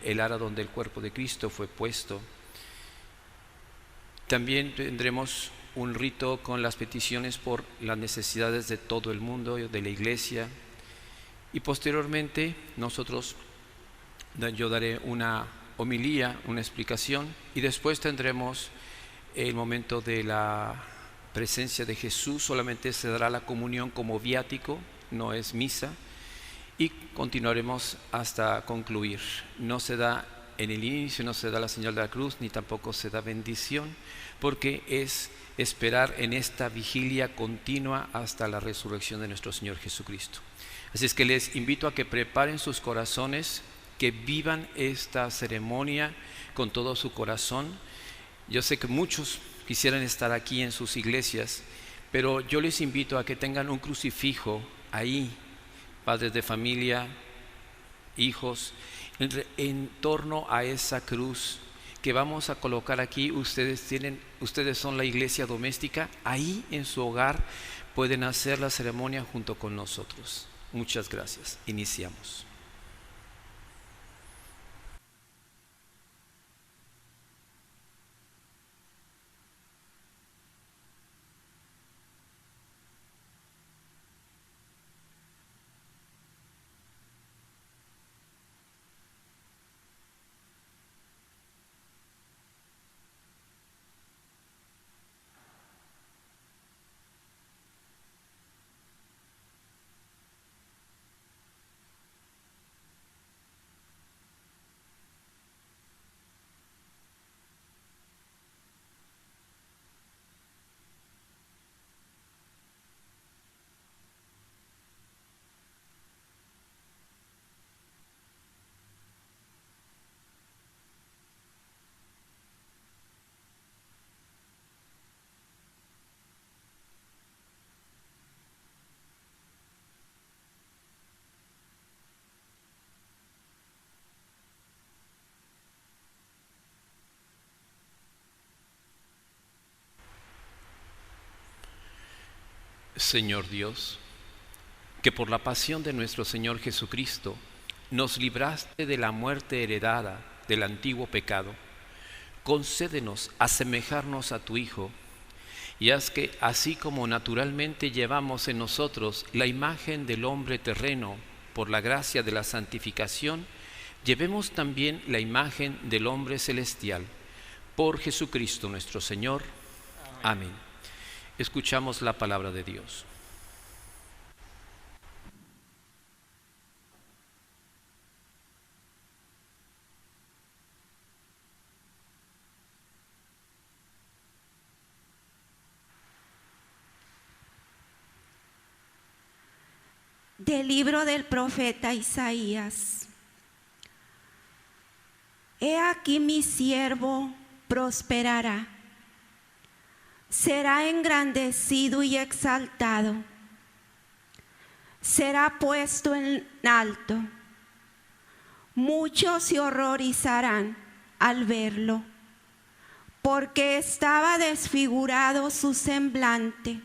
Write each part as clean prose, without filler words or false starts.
el ara donde el cuerpo de Cristo fue puesto. También tendremos un rito con las peticiones por las necesidades de todo el mundo, de la iglesia. Y posteriormente yo daré una homilía, una explicación, y después tendremos el momento de la presencia de Jesús. Solamente se dará la comunión como viático, no es misa, y continuaremos hasta concluir. No se da en el inicio, no se da la señal de la cruz, ni tampoco se da bendición, porque es esperar en esta vigilia continua hasta la resurrección de nuestro Señor Jesucristo. Así es que les invito a que preparen sus corazones, que vivan esta ceremonia con todo su corazón. Yo sé que muchos quisieran estar aquí en sus iglesias, pero yo les invito a que tengan un crucifijo ahí, padres de familia, hijos, en torno a esa cruz que vamos a colocar aquí. Ustedes son la iglesia doméstica. Ahí en su hogar pueden hacer la ceremonia junto con nosotros. Muchas gracias. Iniciamos. Señor Dios, que por la pasión de nuestro Señor Jesucristo nos libraste de la muerte heredada del antiguo pecado, concédenos asemejarnos a tu Hijo, y haz que, así como naturalmente llevamos en nosotros la imagen del hombre terreno por la gracia de la santificación, llevemos también la imagen del hombre celestial, por Jesucristo nuestro Señor. Amén. Escuchamos la palabra de Dios. Del libro del profeta Isaías. He aquí mi siervo prosperará, será engrandecido y exaltado, será puesto en alto. Muchos se horrorizarán al verlo, porque estaba desfigurado su semblante,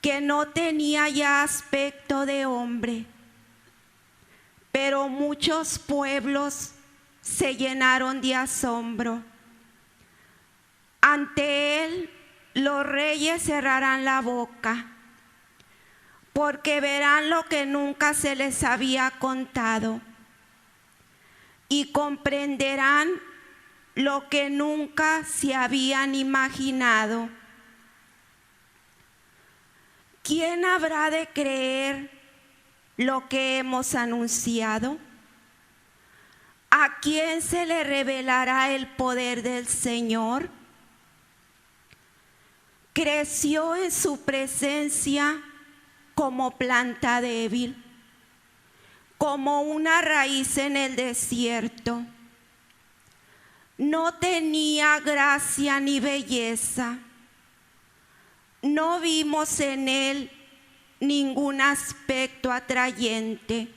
que no tenía ya aspecto de hombre. Pero muchos pueblos se llenaron de asombro. Ante él los reyes cerrarán la boca, porque verán lo que nunca se les había contado, y comprenderán lo que nunca se habían imaginado. ¿Quién habrá de creer lo que hemos anunciado? ¿A quién se le revelará el poder del Señor? Creció en su presencia como planta débil, como una raíz en el desierto. No tenía gracia ni belleza. No vimos en él ningún aspecto atrayente.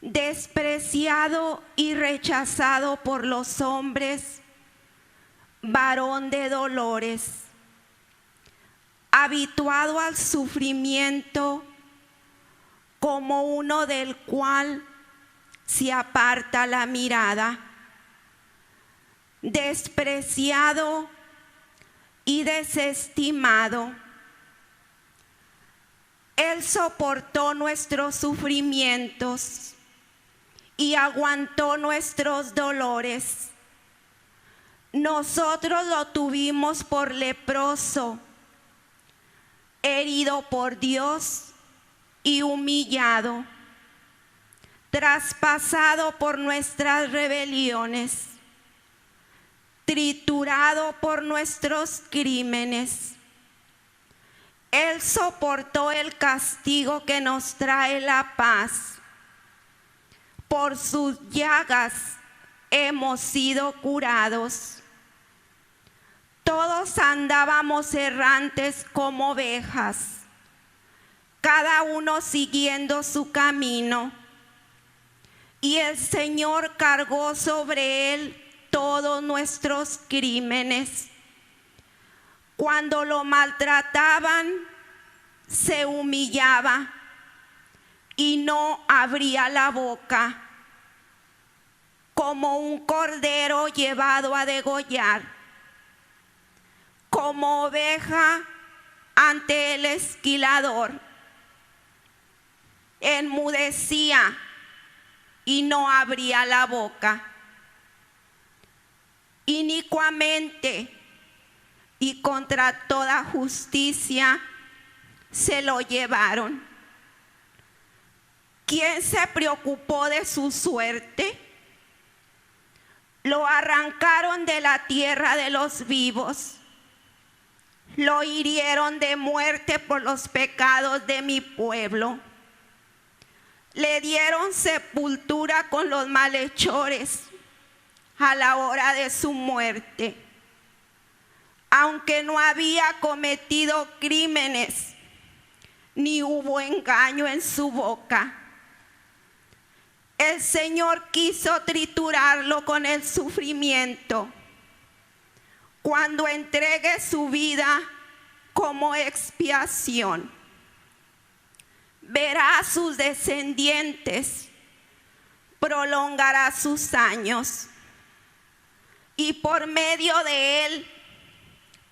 Despreciado y rechazado por los hombres, varón de dolores, habituado al sufrimiento, como uno del cual se aparta la mirada. Despreciado y desestimado, Él soportó nuestros sufrimientos y aguantó nuestros dolores. Nosotros lo tuvimos por leproso, herido por Dios y humillado, traspasado por nuestras rebeliones, triturado por nuestros crímenes. Él soportó el castigo que nos trae la paz. Por sus llagas hemos sido curados. Todos andábamos errantes como ovejas, cada uno siguiendo su camino. Y el Señor cargó sobre él todos nuestros crímenes. Cuando lo maltrataban, se humillaba y no abría la boca, como un cordero llevado a degollar, como oveja ante el esquilador. Enmudecía y no abría la boca. Inicuamente y contra toda justicia se lo llevaron. ¿Quién se preocupó de su suerte? Lo arrancaron de la tierra de los vivos. Lo hirieron de muerte por los pecados de mi pueblo. Le dieron sepultura con los malhechores a la hora de su muerte. Aunque no había cometido crímenes, ni hubo engaño en su boca. El Señor quiso triturarlo con el sufrimiento. Cuando entregue su vida como expiación, verá a sus descendientes, prolongará sus años, y por medio de él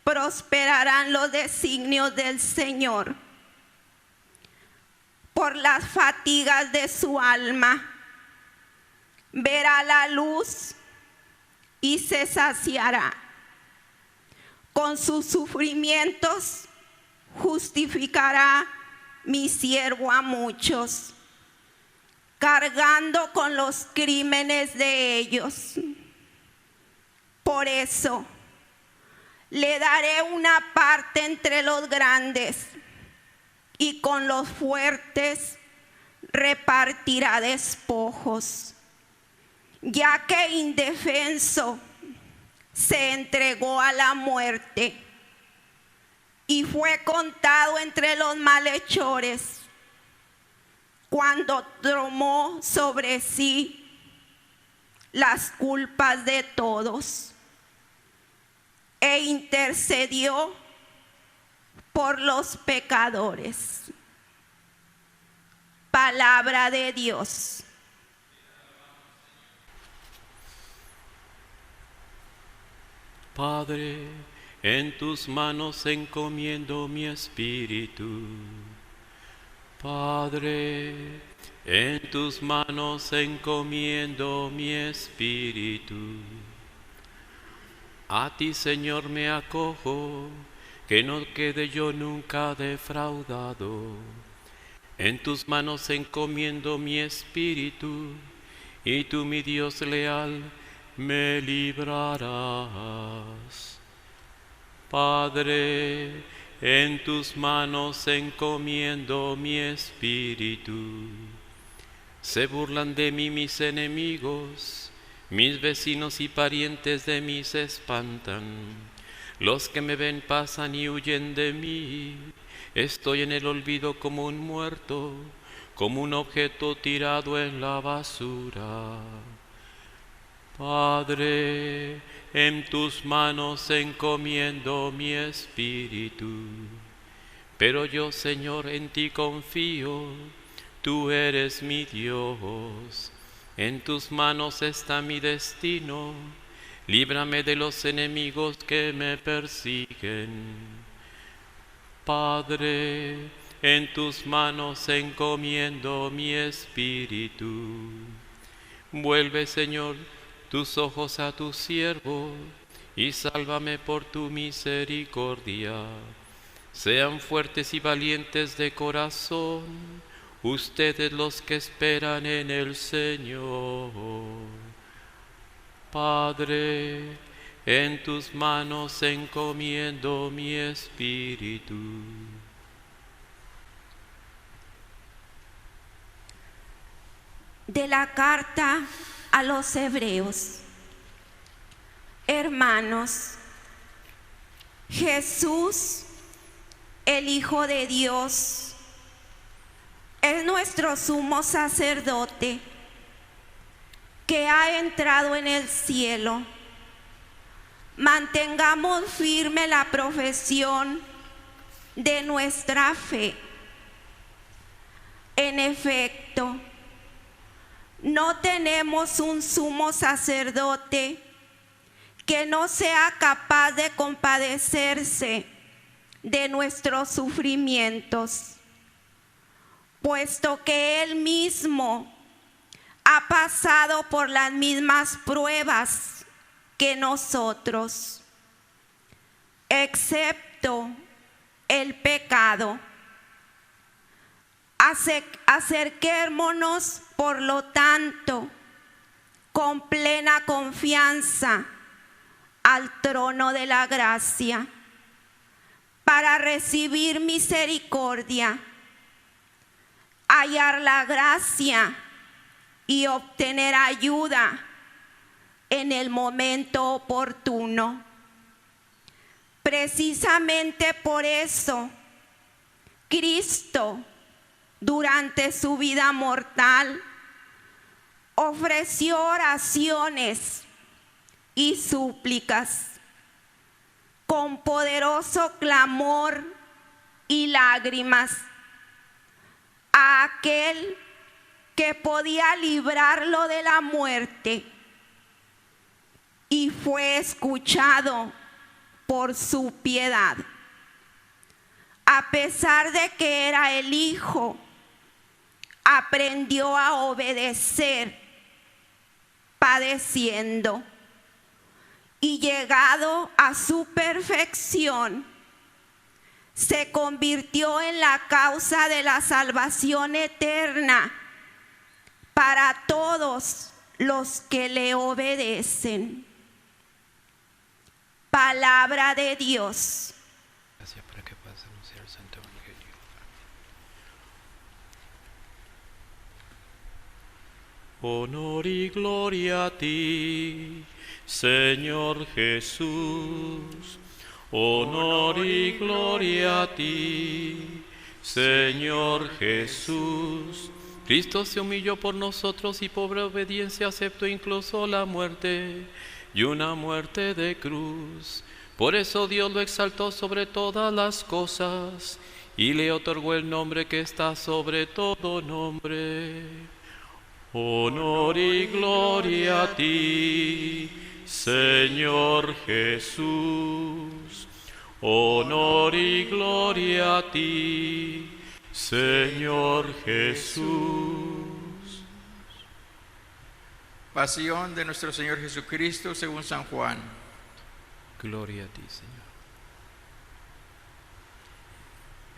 prosperarán los designios del Señor. Por las fatigas de su alma verá la luz y se saciará. Con sus sufrimientos justificará mi siervo a muchos, cargando con los crímenes de ellos. Por eso le daré una parte entre los grandes, y con los fuertes repartirá despojos, ya que indefenso se entregó a la muerte y fue contado entre los malhechores. Cuando tomó sobre sí las culpas de todos e intercedió por los pecadores. Palabra de Dios. Padre, en tus manos encomiendo mi espíritu. Padre, en tus manos encomiendo mi espíritu. A ti, Señor, me acojo, que no quede yo nunca defraudado. En tus manos encomiendo mi espíritu, y tú, mi Dios leal, me librarás. Padre, en tus manos encomiendo mi espíritu. Se burlan de mí mis enemigos, mis vecinos y parientes de mí se espantan. Los que me ven pasan y huyen de mí. Estoy en el olvido como un muerto, como un objeto tirado en la basura. Padre, en tus manos encomiendo mi espíritu. Pero yo, Señor, en ti confío, tú eres mi Dios. En tus manos está mi destino. Líbrame de los enemigos que me persiguen. Padre, en tus manos encomiendo mi espíritu. Vuelve, Señor, tus ojos a tu siervo y sálvame por tu misericordia. Sean fuertes y valientes de corazón ustedes los que esperan en el Señor. Padre, en tus manos encomiendo mi espíritu. De la carta a los Hebreos. Hermanos, Jesús, el Hijo de Dios, es nuestro sumo sacerdote que ha entrado en el cielo. Mantengamos firme la profesión de nuestra fe. En efecto, no tenemos un sumo sacerdote que no sea capaz de compadecerse de nuestros sufrimientos, puesto que Él mismo ha pasado por las mismas pruebas que nosotros, excepto el pecado. Acerquémonos, por lo tanto, con plena confianza al trono de la gracia, para recibir misericordia, hallar la gracia y obtener ayuda en el momento oportuno. Precisamente por eso, Cristo, durante su vida mortal, ofreció oraciones y súplicas con poderoso clamor y lágrimas a aquel que podía librarlo de la muerte, y fue escuchado por su piedad. A pesar de que era el Hijo, aprendió a obedecer padeciendo, y llegado a su perfección, se convirtió en la causa de la salvación eterna para todos los que le obedecen. Palabra de Dios. Gracias para que puedas anunciar el Santo Evangelio. Honor y gloria a ti, Señor Jesús. Honor y gloria a ti, Señor Jesús. Cristo se humilló por nosotros y por obediencia aceptó incluso la muerte, y una muerte de cruz. Por eso Dios lo exaltó sobre todas las cosas y le otorgó el nombre que está sobre todo nombre. Honor y gloria a ti, Señor Jesús. Honor y gloria a ti, Señor Jesús. Pasión de nuestro Señor Jesucristo según San Juan. Gloria a ti, Señor.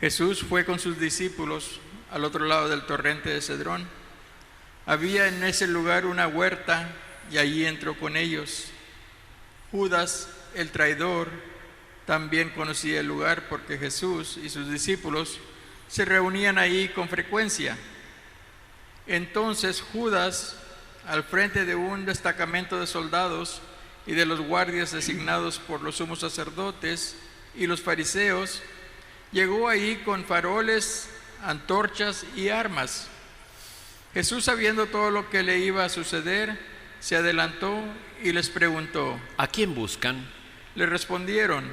Jesús fue con sus discípulos al otro lado del torrente de Cedrón. Había en ese lugar una huerta y allí entró con ellos. Judas, el traidor, también conocía el lugar porque Jesús y sus discípulos se reunían ahí con frecuencia. Entonces Judas, al frente de un destacamento de soldados y de los guardias designados por los sumos sacerdotes y los fariseos, llegó ahí con faroles, antorchas y armas. Jesús, sabiendo todo lo que le iba a suceder, se adelantó y les preguntó: ¿A quién buscan? Le respondieron: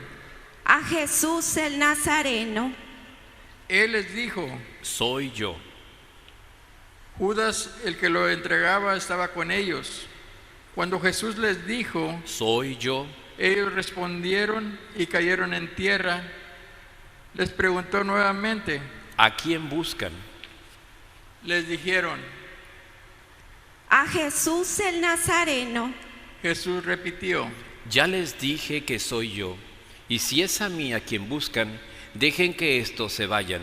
A Jesús el Nazareno. Él les dijo: Soy yo. Judas, el que lo entregaba, estaba con ellos. Cuando Jesús les dijo, soy yo, ellos respondieron y cayeron en tierra. Les preguntó nuevamente. ¿a quién buscan? Les dijeron, a Jesús el Nazareno. Jesús repitió, Ya les dije que soy yo, y si es a mí a quien buscan, dejen que estos se vayan.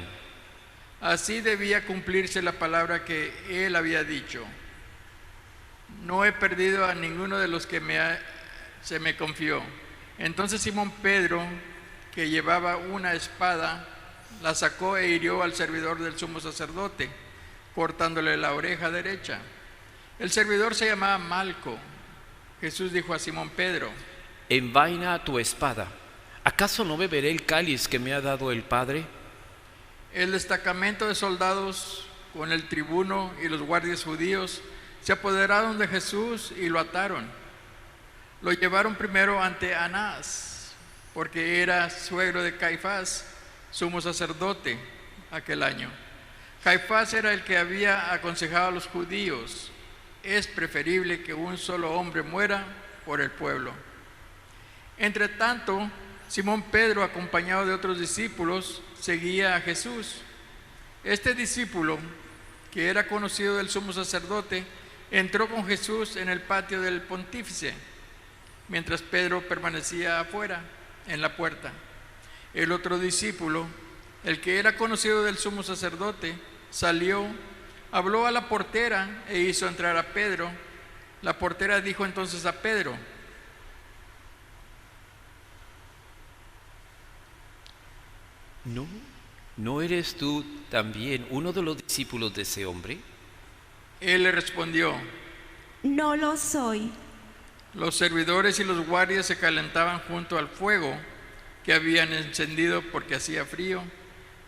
así debía cumplirse la palabra que él había dicho. No he perdido a ninguno de los que se me confió. Entonces Simón Pedro, que llevaba una espada, la sacó e hirió al servidor del sumo sacerdote, cortándole la oreja derecha. El servidor se llamaba Malco. Jesús dijo a Simón Pedro, Envaina tu espada. ¿Acaso no beberé el cáliz que me ha dado el Padre? el destacamento de soldados con el tribuno y los guardias judíos se apoderaron de Jesús y lo ataron. Lo llevaron primero ante Anás, porque era suegro de Caifás, sumo sacerdote aquel año. Caifás era el que había aconsejado a los judíos: es preferible que un solo hombre muera por el pueblo. Entre tanto, Simón Pedro, acompañado de otros discípulos, seguía a Jesús. Este discípulo, que era conocido del sumo sacerdote, entró con Jesús en el patio del pontífice, mientras Pedro permanecía afuera, en la puerta. El otro discípulo, el que era conocido del sumo sacerdote, salió, habló a la portera e hizo entrar a Pedro. La portera dijo entonces a Pedro, ¿No eres tú también uno de los discípulos de ese hombre? Él le respondió, no lo soy. los servidores y los guardias se calentaban junto al fuego que habían encendido porque hacía frío.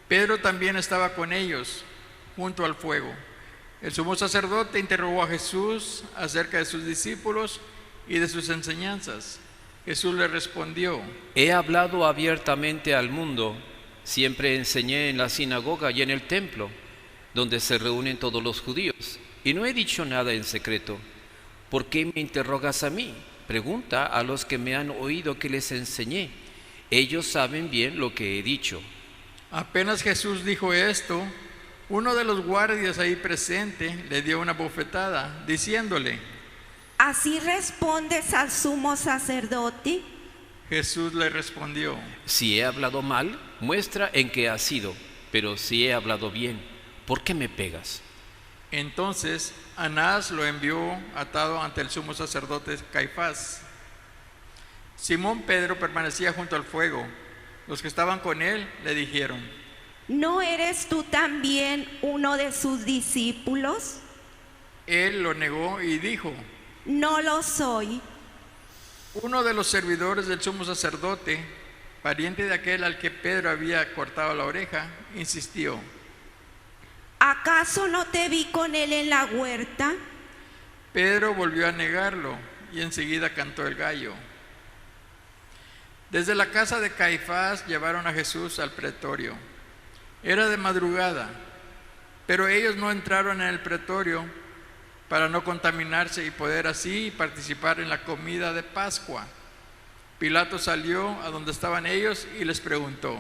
Pedro también estaba con ellos, junto al fuego. El sumo sacerdote interrogó a Jesús acerca de sus discípulos y de sus enseñanzas. Jesús le respondió, He hablado abiertamente al mundo. Siempre enseñé en la sinagoga y en el templo, donde se reúnen todos los judíos, y no he dicho nada en secreto. ¿Por qué me interrogas a mí? Pregunta a los que me han oído que les enseñé. Ellos saben bien lo que he dicho. Apenas Jesús dijo esto, uno de los guardias ahí presente le dio una bofetada, diciéndole, ¿así respondes al sumo sacerdote? Jesús le respondió, Si he hablado mal, muestra en qué ha sido, pero si he hablado bien, ¿por qué me pegas? entonces Anás lo envió atado ante el sumo sacerdote Caifás. Simón Pedro permanecía junto al fuego. Los que estaban con él le dijeron, ¿no eres tú también uno de sus discípulos? él lo negó y dijo, No lo soy. uno de los servidores del sumo sacerdote, pariente de aquel al que Pedro había cortado la oreja, insistió, ¿acaso no te vi con él en la huerta? Pedro volvió a negarlo y enseguida cantó el gallo. Desde la casa de Caifás llevaron a Jesús al pretorio. Era de madrugada, pero ellos no entraron en el pretorio para no contaminarse y poder así participar en la comida de Pascua. Pilato salió a donde estaban ellos y les preguntó,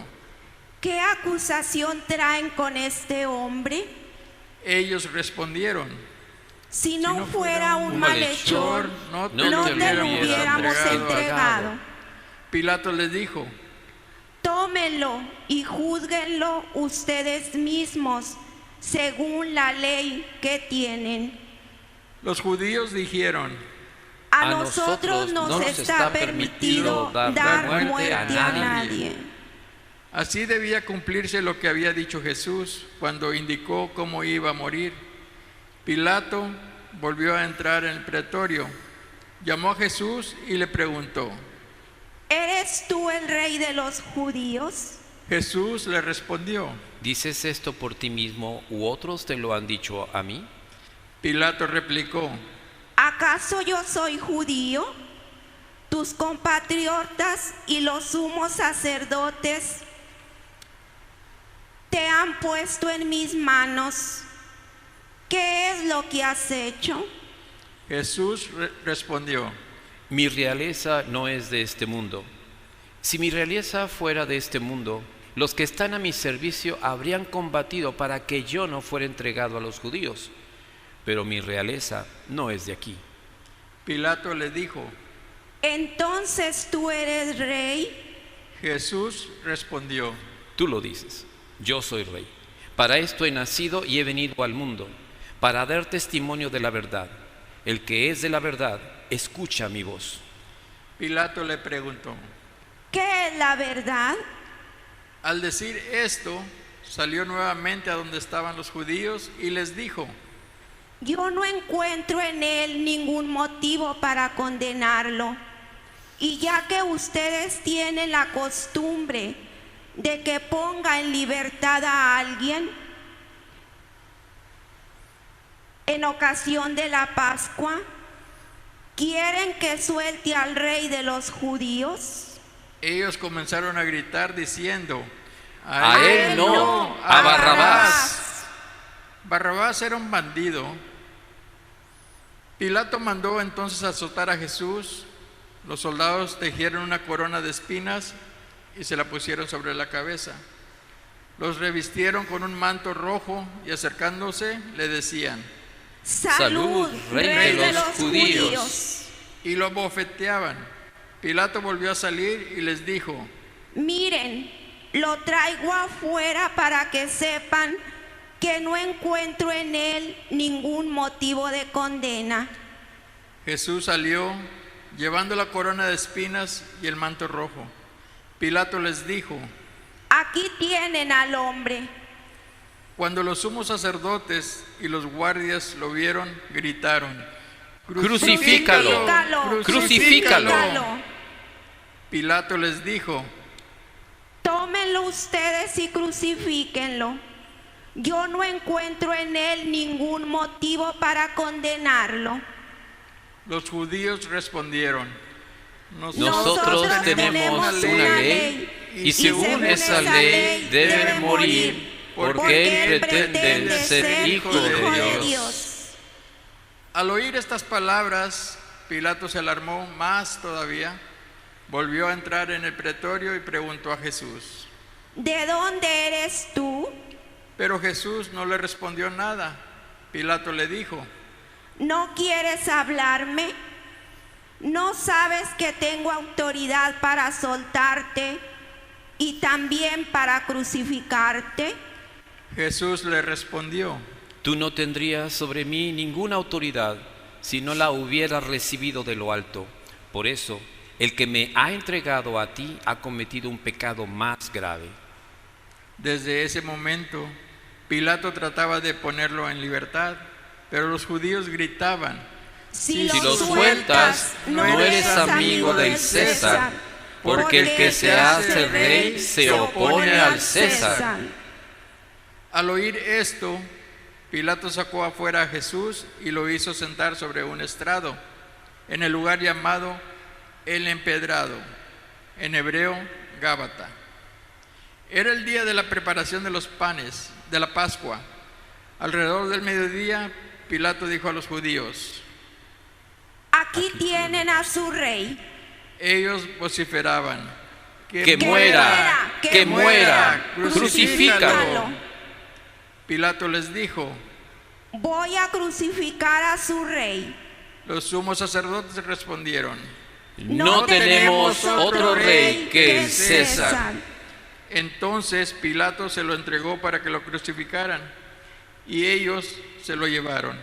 ¿qué acusación traen con este hombre? ellos respondieron, Si no fuera un malhechor, no no te lo hubiéramos entregado. Pilato les dijo, Tómenlo y júzguenlo ustedes mismos, según la ley que tienen. los judíos dijeron, A nosotros no nos está permitido dar muerte a nadie. así debía cumplirse lo que había dicho Jesús cuando indicó cómo iba a morir. Pilato volvió a entrar en el pretorio, llamó a Jesús y le preguntó, ¿Eres tú el rey de los judíos? Jesús le respondió. ¿Dices esto por ti mismo u otros te lo han dicho a mí? Pilato replicó, ¿Acaso yo soy judío? Tus compatriotas y los sumos sacerdotes te han puesto en mis manos. ¿qué es lo que has hecho? Jesús respondió: Mi realeza no es de este mundo. Si mi realeza fuera de este mundo, los que están a mi servicio habrían combatido para que yo no fuera entregado a los judíos. Pero mi realeza no es de aquí. Pilato le dijo: ¿Entonces tú eres rey? Jesús respondió: Tú lo dices, yo soy rey. Para esto he nacido y he venido al mundo, para dar testimonio de la verdad. El que es de la verdad, escucha mi voz. Pilato le preguntó. ¿Qué es la verdad? Al decir esto, salió nuevamente a donde estaban los judíos y les dijo: Yo no encuentro en él ningún motivo para condenarlo. Y ya que ustedes tienen la costumbre de que ponga en libertad a alguien en ocasión de la Pascua, ¿quieren que suelte al rey de los judíos? Ellos comenzaron a gritar diciendo: A él no, a Barrabás. Barrabás era un bandido. Pilato mandó entonces azotar a Jesús. Los soldados tejieron una corona de espinas y se la pusieron sobre la cabeza. Los revistieron con un manto rojo y acercándose le decían: Salud, rey de los judíos. Y lo bofeteaban. Pilato volvió a salir y les dijo: Miren, lo traigo afuera para que sepan que no encuentro en él ningún motivo de condena. Jesús salió llevando la corona de espinas y el manto rojo. Pilato les dijo: Aquí tienen al hombre. Cuando los sumos sacerdotes y los guardias lo vieron, gritaron: Crucifícalo, crucifícalo. Pilato les dijo: Tómenlo ustedes y crucifíquenlo. Yo no encuentro en él ningún motivo para condenarlo. Los judíos respondieron: Nosotros tenemos una ley y según esa ley debe morir porque él pretende ser hijo de Dios. Al oír estas palabras, Pilato se alarmó más todavía. Volvió a entrar en el pretorio y preguntó a Jesús: ¿De dónde eres tú? Pero Jesús no le respondió nada. Pilato le dijo: ¿No quieres hablarme? ¿No sabes que tengo autoridad para soltarte y también para crucificarte? Jesús le respondió: Tú no tendrías sobre mí ninguna autoridad si no la hubieras recibido de lo alto. Por eso, el que me ha entregado a ti ha cometido un pecado más grave. Desde ese momento, Pilato trataba de ponerlo en libertad, pero los judíos gritaban: Si lo sueltas, no eres amigo del César, porque el que se hace rey se opone al César. Al oír esto, Pilato sacó afuera a Jesús y lo hizo sentar sobre un estrado, en el lugar llamado El Empedrado, en hebreo Gábata. Era el día de la preparación de los panes de la Pascua. Alrededor del mediodía, Pilato dijo a los judíos: Aquí tienen a su rey. Ellos vociferaban: ¡Que muera! ¡Que muera! ¡Crucifícalo! Pilato les dijo: Voy a crucificar a su rey. Los sumos sacerdotes respondieron: No tenemos otro rey que el César. Entonces Pilato se lo entregó para que lo crucificaran, y ellos se lo llevaron.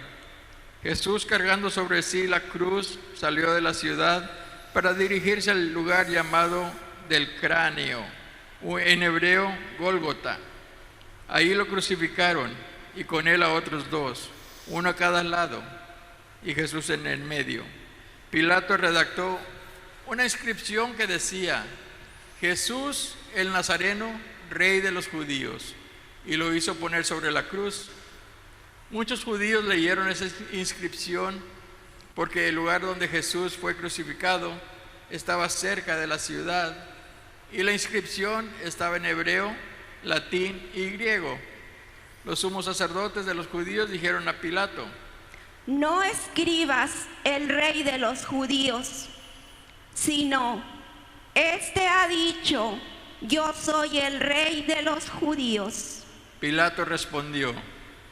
Jesús, cargando sobre sí la cruz, salió de la ciudad para dirigirse al lugar llamado del Cráneo, en hebreo Gólgota. Ahí lo crucificaron y con él a otros dos, uno a cada lado y Jesús en el medio. Pilato redactó una inscripción que decía: Jesús el Nazareno, rey de los judíos, y lo hizo poner sobre la cruz. Muchos judíos leyeron esa inscripción porque el lugar donde Jesús fue crucificado estaba cerca de la ciudad y la inscripción estaba en hebreo, latín y griego. Los sumos sacerdotes de los judíos dijeron a Pilato: no escribas el rey de los judíos, sino este ha dicho: yo soy el rey de los judíos. Pilato respondió: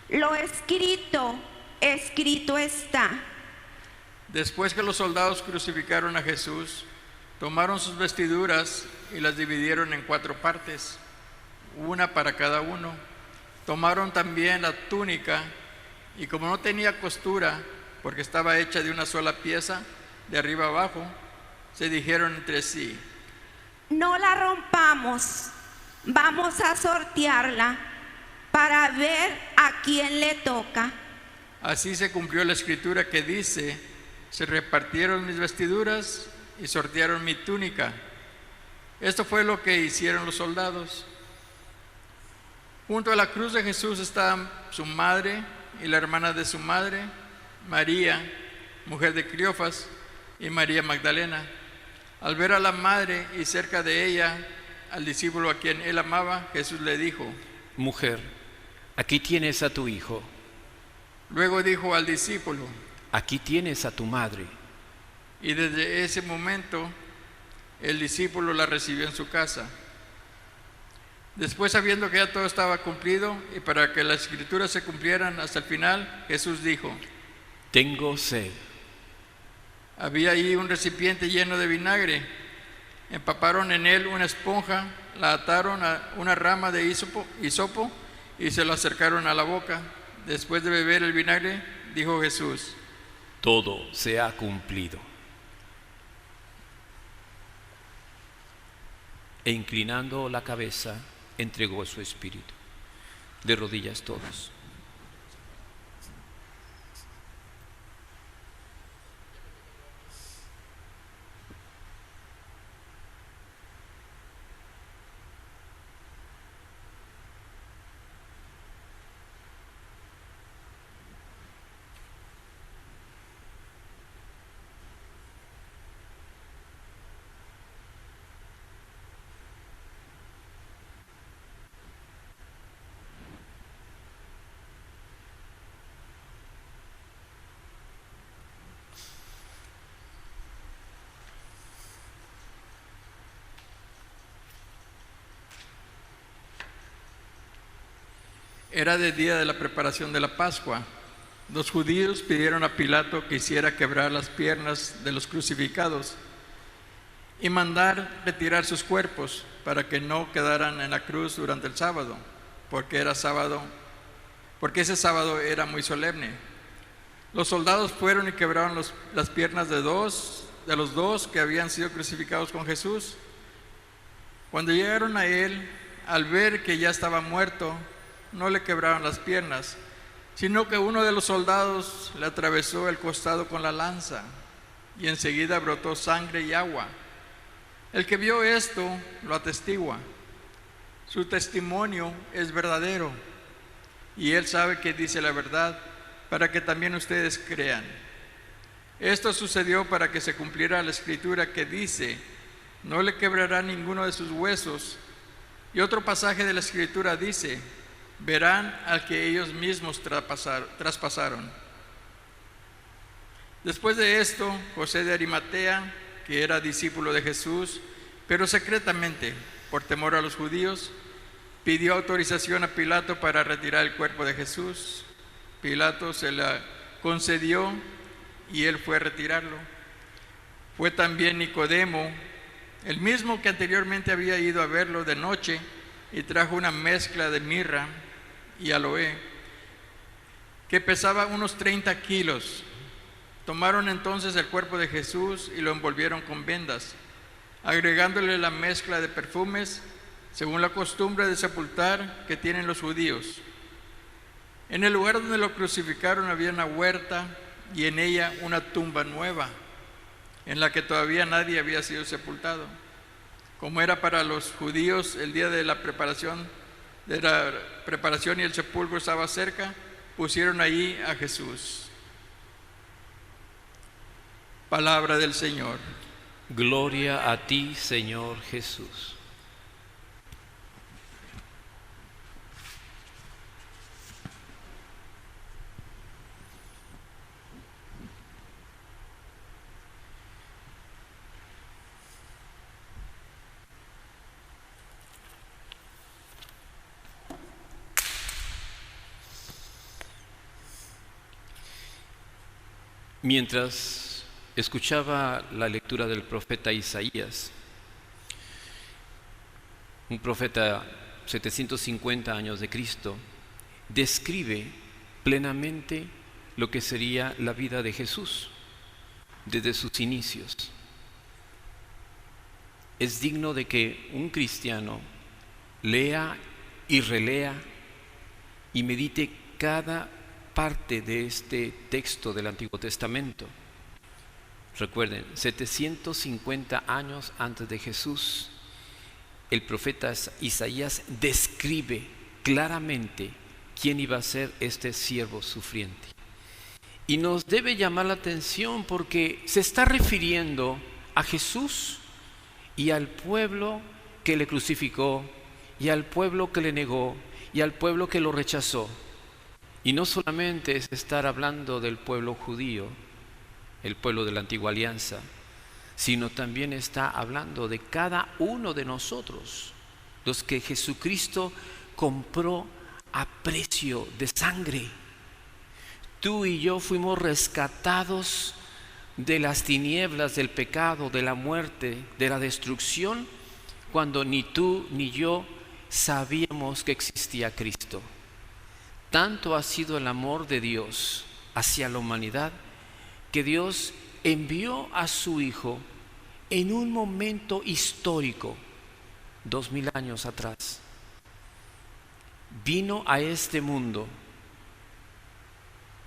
Lo escrito, escrito está. Después que los soldados crucificaron a Jesús, tomaron sus vestiduras y las dividieron en 4 partes, una para cada uno. Tomaron también la túnica, y como no tenía costura, porque estaba hecha de una sola pieza, de arriba abajo, se dijeron entre sí: no la rompamos, vamos a sortearla para ver a quién le toca. Así se cumplió la escritura que dice: se repartieron mis vestiduras y sortearon mi túnica. Esto fue lo que hicieron los soldados. Junto a la cruz de Jesús estaban su madre y la hermana de su madre, María, mujer de Cleofas, y María Magdalena. Al ver a la madre y cerca de ella al discípulo a quien él amaba, Jesús le dijo: mujer, aquí tienes a tu hijo. Luego dijo al discípulo: aquí tienes a tu madre. Y desde ese momento el discípulo la recibió en su casa. Después, sabiendo que ya todo estaba cumplido y para que las escrituras se cumplieran hasta el final, Jesús dijo: tengo sed. Había allí un recipiente lleno de vinagre. Empaparon en él una esponja, la ataron a una rama de hisopo y se lo acercaron a la boca. Después de beber el vinagre, dijo Jesús: todo se ha cumplido. E inclinando la cabeza, entregó su espíritu. De rodillas todos. Era de día de la preparación de la Pascua. Los judíos pidieron a Pilato que hiciera quebrar las piernas de los crucificados y mandar retirar sus cuerpos para que no quedaran en la cruz durante el sábado, porque ese sábado era muy solemne. Los soldados fueron y quebraron las piernas de los dos que habían sido crucificados con Jesús. Cuando llegaron a él, al ver que ya estaba muerto, no le quebraron las piernas, sino que uno de los soldados le atravesó el costado con la lanza y enseguida brotó sangre y agua. El que vio esto lo atestigua. Su testimonio es verdadero y él sabe que dice la verdad, para que también ustedes crean. Esto sucedió para que se cumpliera la escritura que dice: no le quebrará ninguno de sus huesos. Y otro pasaje de la escritura dice: verán al que ellos mismos traspasaron. Después de esto, José de Arimatea, que era discípulo de Jesús, pero secretamente, por temor a los judíos, pidió autorización a Pilato para retirar el cuerpo de Jesús. Pilato se la concedió y él fue a retirarlo. Fue también Nicodemo, el mismo que anteriormente había ido a verlo de noche, y trajo una mezcla de mirra y aloe que pesaba unos 30 kilos. Tomaron entonces el cuerpo de Jesús y lo envolvieron con vendas, agregándole la mezcla de perfumes, según la costumbre de sepultar que tienen los judíos. En el lugar donde lo crucificaron había una huerta y en ella una tumba nueva, en la que todavía nadie había sido sepultado. Como era para los judíos el día de la preparación y el sepulcro estaba cerca, pusieron allí a Jesús. Palabra del Señor. Gloria a ti, Señor Jesús. Mientras escuchaba la lectura del profeta Isaías, un profeta 750 años de Cristo, describe plenamente lo que sería la vida de Jesús desde sus inicios. Es digno de que un cristiano lea y relea y medite cada parte de este texto del Antiguo Testamento. Recuerden, 750 años antes de Jesús, el profeta Isaías describe claramente quién iba a ser este siervo sufriente. Y nos debe llamar la atención porque se está refiriendo a Jesús y al pueblo que le crucificó, y al pueblo que le negó, y al pueblo que lo rechazó. Y no solamente es estar hablando del pueblo judío, el pueblo de la antigua alianza, sino también está hablando de cada uno de nosotros, los que Jesucristo compró a precio de sangre. Tú y yo fuimos rescatados de las tinieblas, del pecado, de la muerte, de la destrucción, cuando ni tú ni yo sabíamos que existía Cristo. Tanto ha sido el amor de Dios hacia la humanidad, que Dios envió a su Hijo en un momento histórico, 2000 años atrás. Vino a este mundo,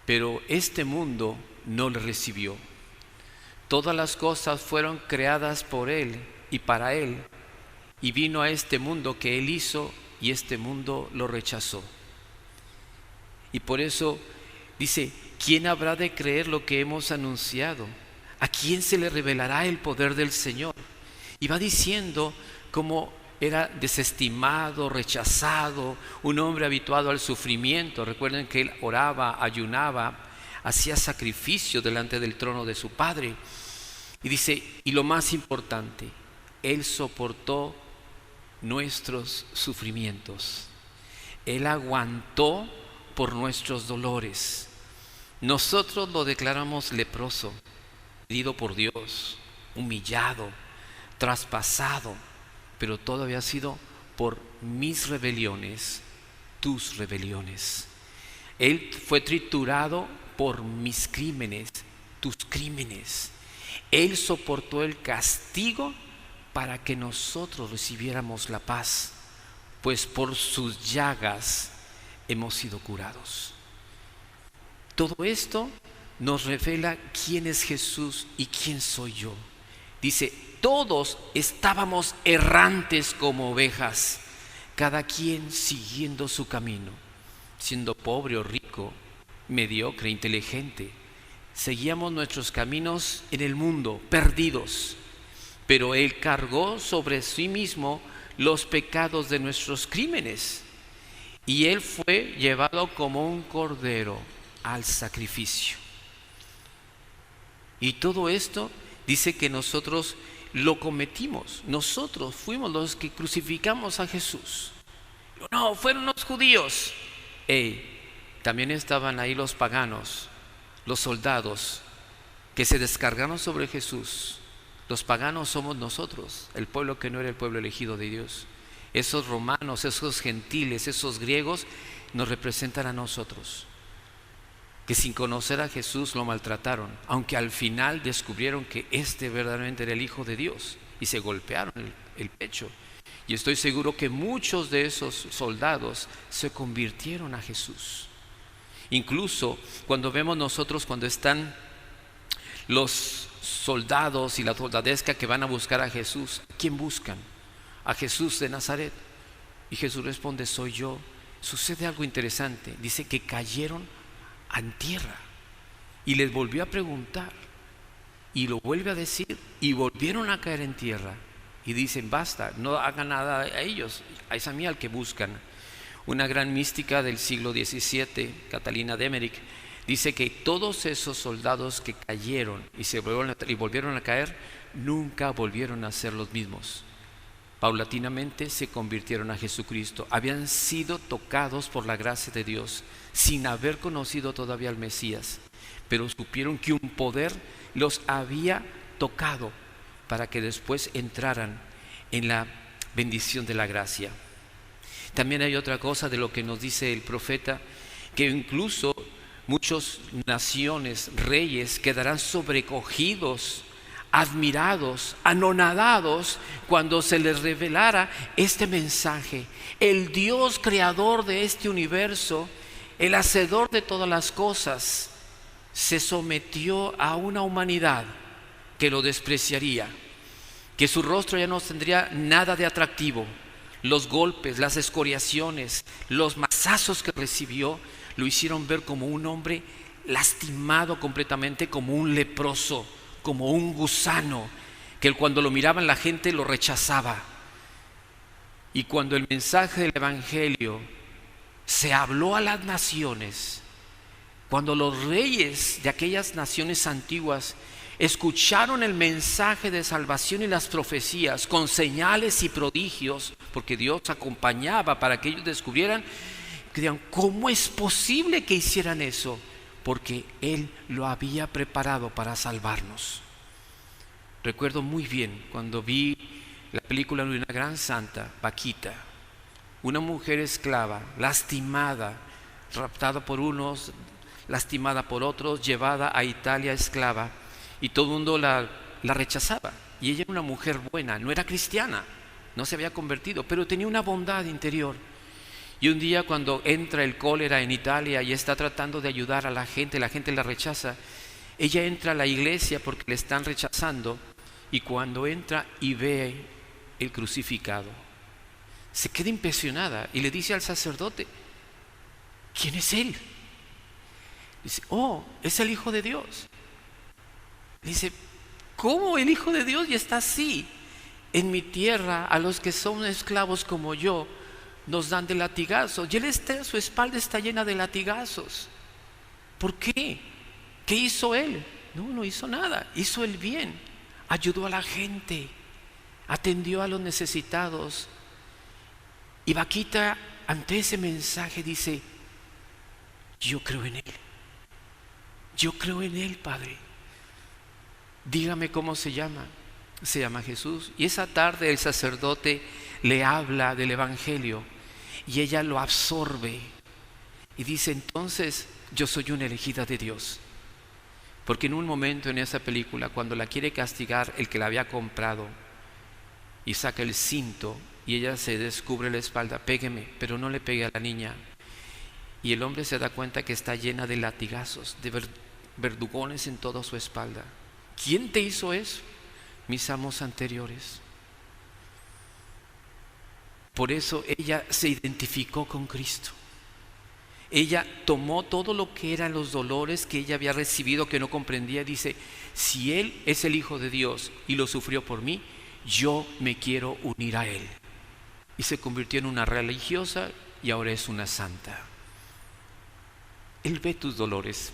pero este mundo no le recibió. Todas las cosas fueron creadas por Él y para Él, y vino a este mundo que Él hizo, y este mundo lo rechazó. Y por eso dice: ¿quién habrá de creer lo que hemos anunciado? ¿A quién se le revelará el poder del Señor? Y va diciendo cómo era desestimado, rechazado, un hombre habituado al sufrimiento. Recuerden que él oraba, ayunaba, hacía sacrificio delante del trono de su Padre. Y dice, y lo más importante, Él soportó nuestros sufrimientos. Él aguantó por nuestros dolores. Nosotros lo declaramos leproso, herido por Dios, humillado, traspasado, pero todo había sido por mis rebeliones, tus rebeliones. Él fue triturado por mis crímenes, tus crímenes. Él soportó el castigo para que nosotros recibiéramos la paz, pues por sus llagas hemos sido curados. Todo esto nos revela quién es Jesús y quién soy yo. Dice, todos estábamos errantes como ovejas, cada quien siguiendo su camino, siendo pobre o rico, mediocre, inteligente. Seguíamos nuestros caminos en el mundo, perdidos, pero Él cargó sobre sí mismo los pecados de nuestros crímenes, y Él fue llevado como un cordero al sacrificio. Y todo esto dice que nosotros lo cometimos, nosotros fuimos los que crucificamos a Jesús. No, fueron los judíos. También estaban ahí los paganos, los soldados que se descargaron sobre Jesús. Los paganos somos nosotros, el pueblo que no era el pueblo elegido de Dios. Esos romanos, esos gentiles, esos griegos nos representan a nosotros, que sin conocer a Jesús lo maltrataron, aunque al final descubrieron que este verdaderamente era el Hijo de Dios, y se golpearon el pecho. Y estoy seguro que muchos de esos soldados se convirtieron a Jesús. Incluso cuando vemos nosotros, cuando están los soldados y la soldadesca que van a buscar a Jesús, ¿quién buscan? A Jesús de Nazaret. Y Jesús responde, soy yo. Sucede algo interesante, dice que cayeron en tierra, y les volvió a preguntar, y lo vuelve a decir, y volvieron a caer en tierra, y dicen, basta, no hagan nada a ellos, es a mí al que buscan. Una gran mística del siglo XVII, Catalina de Emmerich, dice que todos esos soldados que cayeron y volvieron a caer, nunca volvieron a ser los mismos. Paulatinamente se convirtieron a Jesucristo. Habían sido tocados por la gracia de Dios sin haber conocido todavía al Mesías, pero supieron que un poder los había tocado para que después entraran en la bendición de la gracia. También hay otra cosa de lo que nos dice el profeta, que incluso muchas naciones, reyes, quedarán sobrecogidos, admirados, anonadados cuando se les revelara este mensaje. El Dios creador de este universo, el hacedor de todas las cosas, se sometió a una humanidad que lo despreciaría, que su rostro ya no tendría nada de atractivo. Los golpes, las escoriaciones, los mazazos que recibió lo hicieron ver como un hombre lastimado completamente, como un leproso, como un gusano, que cuando lo miraban la gente lo rechazaba. Y cuando el mensaje del Evangelio se habló a las naciones, cuando los reyes de aquellas naciones antiguas escucharon el mensaje de salvación y las profecías con señales y prodigios, porque Dios acompañaba para que ellos descubrieran, que digan, ¿cómo es posible que hicieran eso? Porque Él lo había preparado para salvarnos. Recuerdo muy bien cuando vi la película de una gran santa, Paquita, una mujer esclava, lastimada, raptada por unos, lastimada por otros, llevada a Italia esclava, y todo el mundo la rechazaba. Y ella era una mujer buena, no era cristiana, no se había convertido, pero tenía una bondad interior. Y un día cuando entra el cólera en Italia y está tratando de ayudar a la gente la rechaza, ella entra a la iglesia porque le están rechazando, y cuando entra y ve el crucificado, se queda impresionada y le dice al sacerdote, ¿quién es él? Dice, oh, es el Hijo de Dios. Dice, ¿cómo el Hijo de Dios? Y está así. En mi tierra a los que son esclavos como yo nos dan de latigazos, y él su espalda está llena de latigazos. ¿Por qué? ¿Qué hizo él? No hizo nada, hizo el bien, ayudó a la gente, atendió a los necesitados. Y Vaquita, ante ese mensaje, dice, yo creo en él, yo creo en él, Padre. Dígame cómo se llama. Se llama Jesús. Y esa tarde el sacerdote le habla del Evangelio y ella lo absorbe y dice, entonces yo soy una elegida de Dios. Porque en un momento en esa película, cuando la quiere castigar el que la había comprado y saca el cinto y ella se descubre la espalda, pégueme, pero no le pegue a la niña. Y el hombre se da cuenta que está llena de latigazos, de verdugones en toda su espalda. ¿Quién te hizo eso? Mis amos anteriores. Por eso ella se identificó con Cristo. Ella tomó todo lo que eran los dolores que ella había recibido, que no comprendía, y dice, si Él es el Hijo de Dios y lo sufrió por mí, yo me quiero unir a Él. Y se convirtió en una religiosa y ahora es una santa. Él ve tus dolores,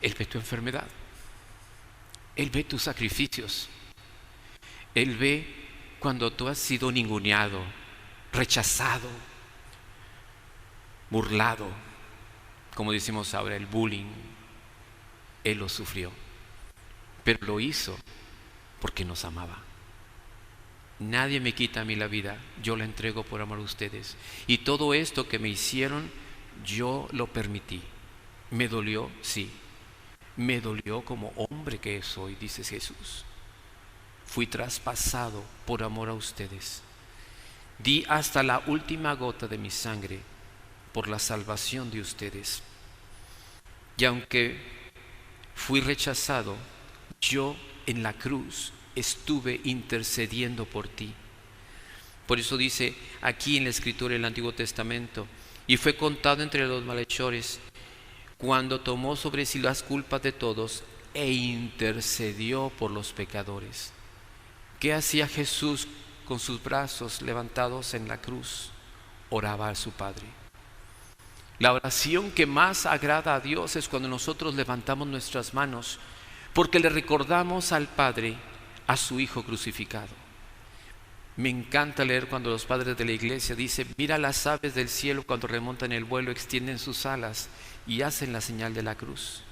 Él ve tu enfermedad, Él ve tus sacrificios, Él ve cuando tú has sido ninguneado, rechazado, burlado, como decimos ahora, el bullying. Él lo sufrió, pero lo hizo porque nos amaba. Nadie me quita a mí la vida, yo la entrego por amor a ustedes. Y todo esto que me hicieron, yo lo permití. ¿Me dolió? Sí. Me dolió como hombre que soy, dice Jesús. Fui traspasado por amor a ustedes. Di hasta la última gota de mi sangre por la salvación de ustedes. Y aunque fui rechazado, yo en la cruz estuve intercediendo por ti. Por eso dice aquí en la Escritura del Antiguo Testamento, y fue contado entre los malhechores, cuando tomó sobre sí las culpas de todos e intercedió por los pecadores. ¿Qué hacía Jesús con sus brazos levantados en la cruz? Oraba a su Padre. La oración que más agrada a Dios es cuando nosotros levantamos nuestras manos, porque le recordamos al Padre, a su Hijo crucificado. Me encanta leer cuando los padres de la iglesia dicen, mira las aves del cielo cuando remontan el vuelo, extienden sus alas y hacen la señal de la cruz.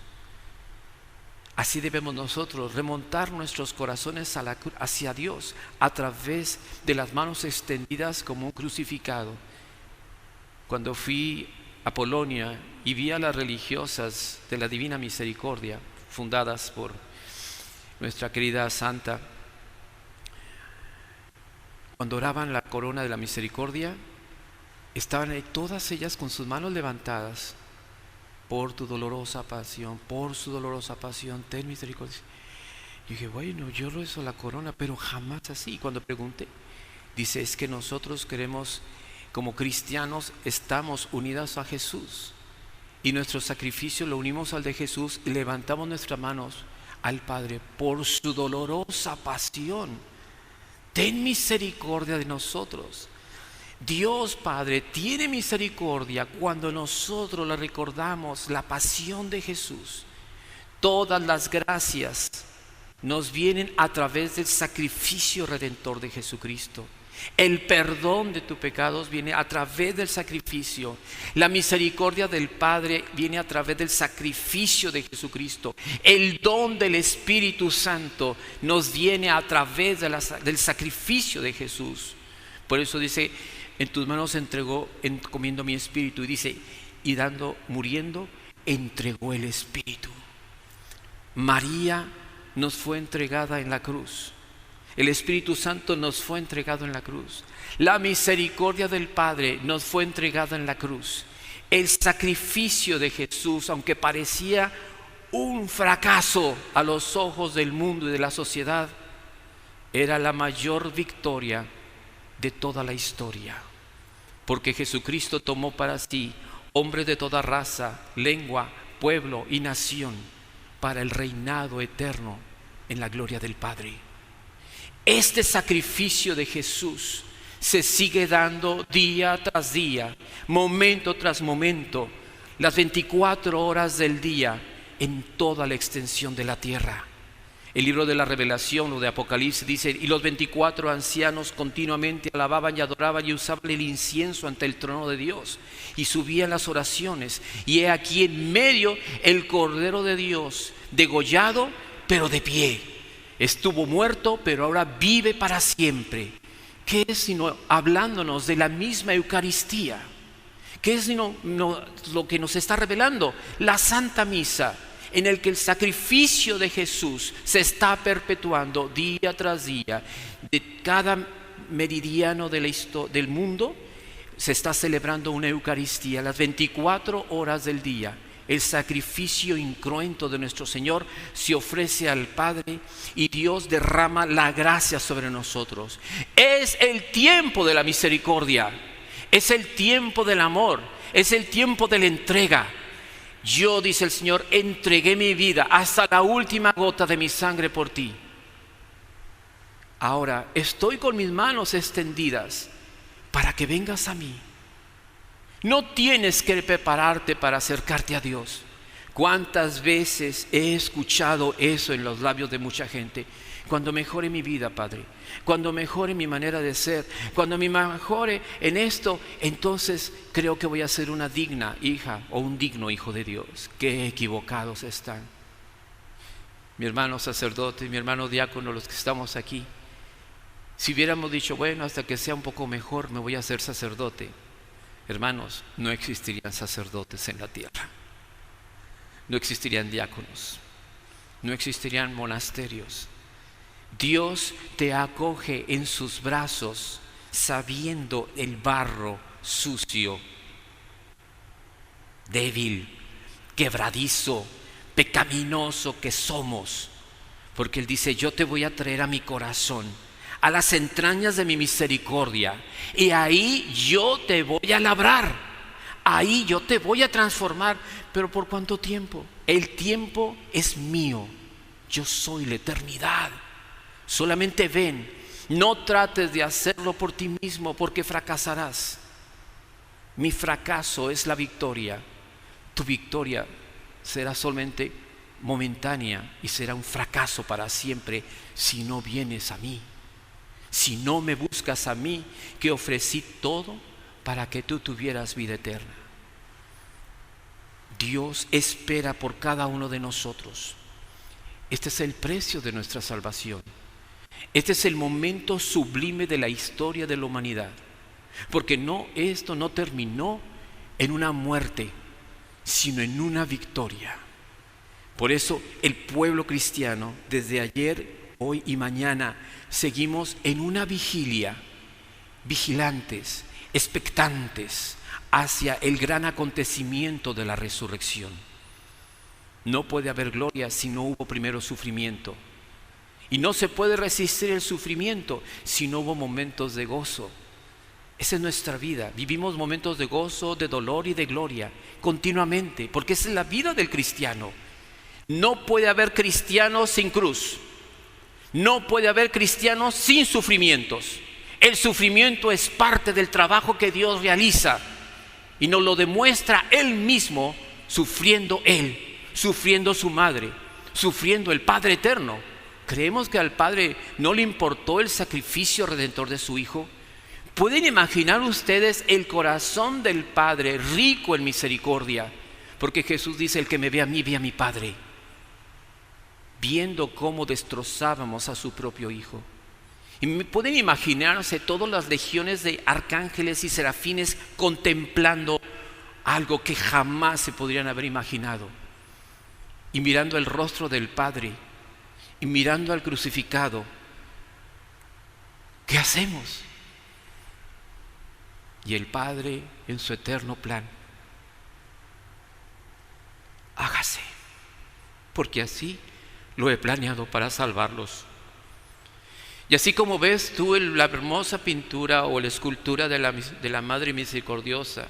Así debemos nosotros remontar nuestros corazones hacia Dios a través de las manos extendidas como un crucificado. Cuando fui a Polonia y vi a las religiosas de la Divina Misericordia, fundadas por nuestra querida Santa, cuando oraban la corona de la misericordia, estaban ahí todas ellas con sus manos levantadas. Por tu dolorosa pasión, por su dolorosa pasión, ten misericordia. Y dije, bueno, yo rezo la corona, pero jamás así. Cuando pregunté, dice, es que nosotros queremos, como cristianos, estamos unidos a Jesús. Y nuestro sacrificio lo unimos al de Jesús y levantamos nuestras manos al Padre por su dolorosa pasión. Ten misericordia de nosotros. Dios Padre tiene misericordia cuando nosotros le recordamos la pasión de Jesús. Todas las gracias nos vienen a través del sacrificio redentor de Jesucristo. El perdón de tus pecados viene a través del sacrificio. La misericordia del Padre viene a través del sacrificio de Jesucristo. El don del Espíritu Santo nos viene a través del sacrificio de Jesús. Por eso dice, en tus manos entregó, encomiendo mi espíritu. Y dice, y muriendo, entregó el espíritu. María nos fue entregada en la cruz. El Espíritu Santo nos fue entregado en la cruz. La misericordia del Padre nos fue entregada en la cruz. El sacrificio de Jesús, aunque parecía un fracaso a los ojos del mundo y de la sociedad, era la mayor victoria de toda la historia. Porque Jesucristo tomó para sí hombres de toda raza, lengua, pueblo y nación para el reinado eterno en la gloria del Padre. Este sacrificio de Jesús se sigue dando día tras día, momento tras momento, las 24 horas del día en toda la extensión de la tierra. El libro de la Revelación o de Apocalipsis dice, y los 24 ancianos continuamente alababan y adoraban y usaban el incienso ante el trono de Dios y subían las oraciones. Y he aquí en medio el Cordero de Dios, degollado pero de pie. Estuvo muerto pero ahora vive para siempre. ¿Qué es sino hablándonos de la misma Eucaristía? ¿Qué es sino lo que nos está revelando? La Santa Misa, en el que el sacrificio de Jesús se está perpetuando día tras día. De cada meridiano del mundo se está celebrando una Eucaristía, las 24 horas del día. El sacrificio incruento de nuestro Señor se ofrece al Padre y Dios derrama la gracia sobre nosotros. Es el tiempo de la misericordia, es el tiempo del amor, es el tiempo de la entrega. Yo, dice el Señor, entregué mi vida hasta la última gota de mi sangre por ti. Ahora estoy con mis manos extendidas para que vengas a mí. No tienes que prepararte para acercarte a Dios. ¿Cuántas veces he escuchado eso en los labios de mucha gente? Cuando mejore mi vida, Padre, cuando mejore mi manera de ser, cuando me mejore en esto, entonces creo que voy a ser una digna hija o un digno hijo de Dios. Qué equivocados están. Mi hermano sacerdote, mi hermano diácono, los que estamos aquí, si hubiéramos dicho, bueno, hasta que sea un poco mejor me voy a hacer sacerdote, hermanos, no existirían sacerdotes en la tierra, no existirían diáconos, no existirían monasterios. Dios te acoge en sus brazos sabiendo el barro sucio, débil, quebradizo, pecaminoso que somos, porque Él dice, yo te voy a traer a mi corazón, a las entrañas de mi misericordia, y ahí yo te voy a labrar, ahí yo te voy a transformar. ¿Pero por cuánto tiempo? El tiempo es mío, yo soy la eternidad. Solamente ven, no trates de hacerlo por ti mismo porque fracasarás. Mi fracaso es la victoria, tu victoria será solamente momentánea y será un fracaso para siempre si no vienes a mí. Si no me buscas a mí, que ofrecí todo para que tú tuvieras vida eterna. Dios espera por cada uno de nosotros. Este es el precio de nuestra salvación. Este es el momento sublime de la historia de la humanidad. Porque esto no terminó en una muerte, sino en una victoria. Por eso el pueblo cristiano, desde ayer, hoy y mañana, seguimos en una vigilia, vigilantes, expectantes hacia el gran acontecimiento de la resurrección. No puede haber gloria si no hubo primero sufrimiento. Y no se puede resistir el sufrimiento si no hubo momentos de gozo. Esa es nuestra vida. Vivimos momentos de gozo, de dolor y de gloria continuamente, porque esa es la vida del cristiano. No puede haber cristianos sin cruz. No puede haber cristianos sin sufrimientos. El sufrimiento es parte del trabajo que Dios realiza y nos lo demuestra Él mismo, sufriendo Él, sufriendo su madre, sufriendo el Padre eterno. ¿Creemos que al Padre no le importó el sacrificio redentor de su Hijo? ¿Pueden imaginar ustedes el corazón del Padre rico en misericordia? Porque Jesús dice: el que me ve a mí, ve a mi Padre. Viendo cómo destrozábamos a su propio Hijo. Y pueden imaginarse todas las legiones de arcángeles y serafines contemplando algo que jamás se podrían haber imaginado. Y mirando el rostro del Padre y mirando al crucificado. ¿Qué hacemos? Y el Padre, en su eterno plan: hágase, porque así lo he planeado para salvarlos. Y así como ves tú la hermosa pintura o la escultura de la Madre Misericordiosa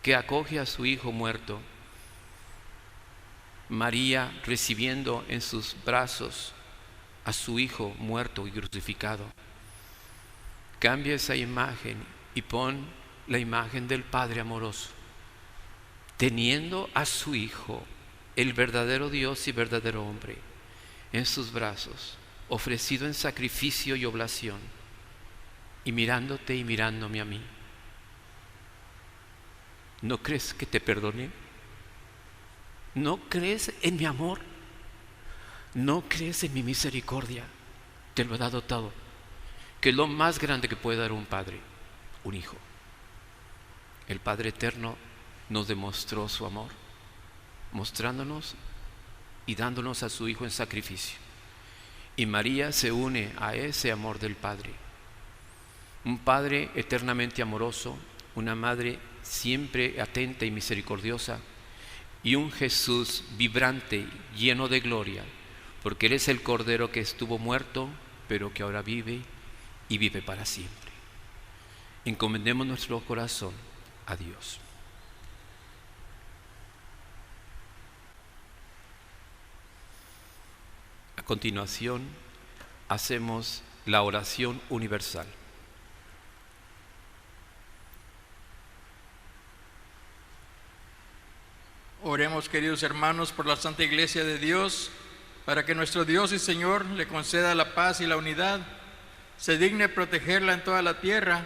que acoge a su Hijo muerto, María recibiendo en sus brazos a su Hijo muerto y crucificado, cambia esa imagen y pon la imagen del Padre amoroso, teniendo a su Hijo, el verdadero Dios y verdadero hombre, en sus brazos, ofrecido en sacrificio y oblación, y mirándote y mirándome a mí. ¿No crees que te perdoné? ¿No crees en mi amor? ¿No crees en mi misericordia? Te lo he dado todo, que es lo más grande que puede dar un padre, un hijo. El Padre eterno nos demostró su amor, mostrándonos y dándonos a su Hijo en sacrificio. Y María se une a ese amor del Padre. Un Padre eternamente amoroso, una Madre siempre atenta y misericordiosa, y un Jesús vibrante, lleno de gloria, porque Él es el Cordero que estuvo muerto, pero que ahora vive y vive para siempre. Encomendemos nuestro corazón a Dios. A continuación, hacemos la oración universal. Oremos, queridos hermanos, por la Santa Iglesia de Dios, para que nuestro Dios y Señor le conceda la paz y la unidad, se digne protegerla en toda la tierra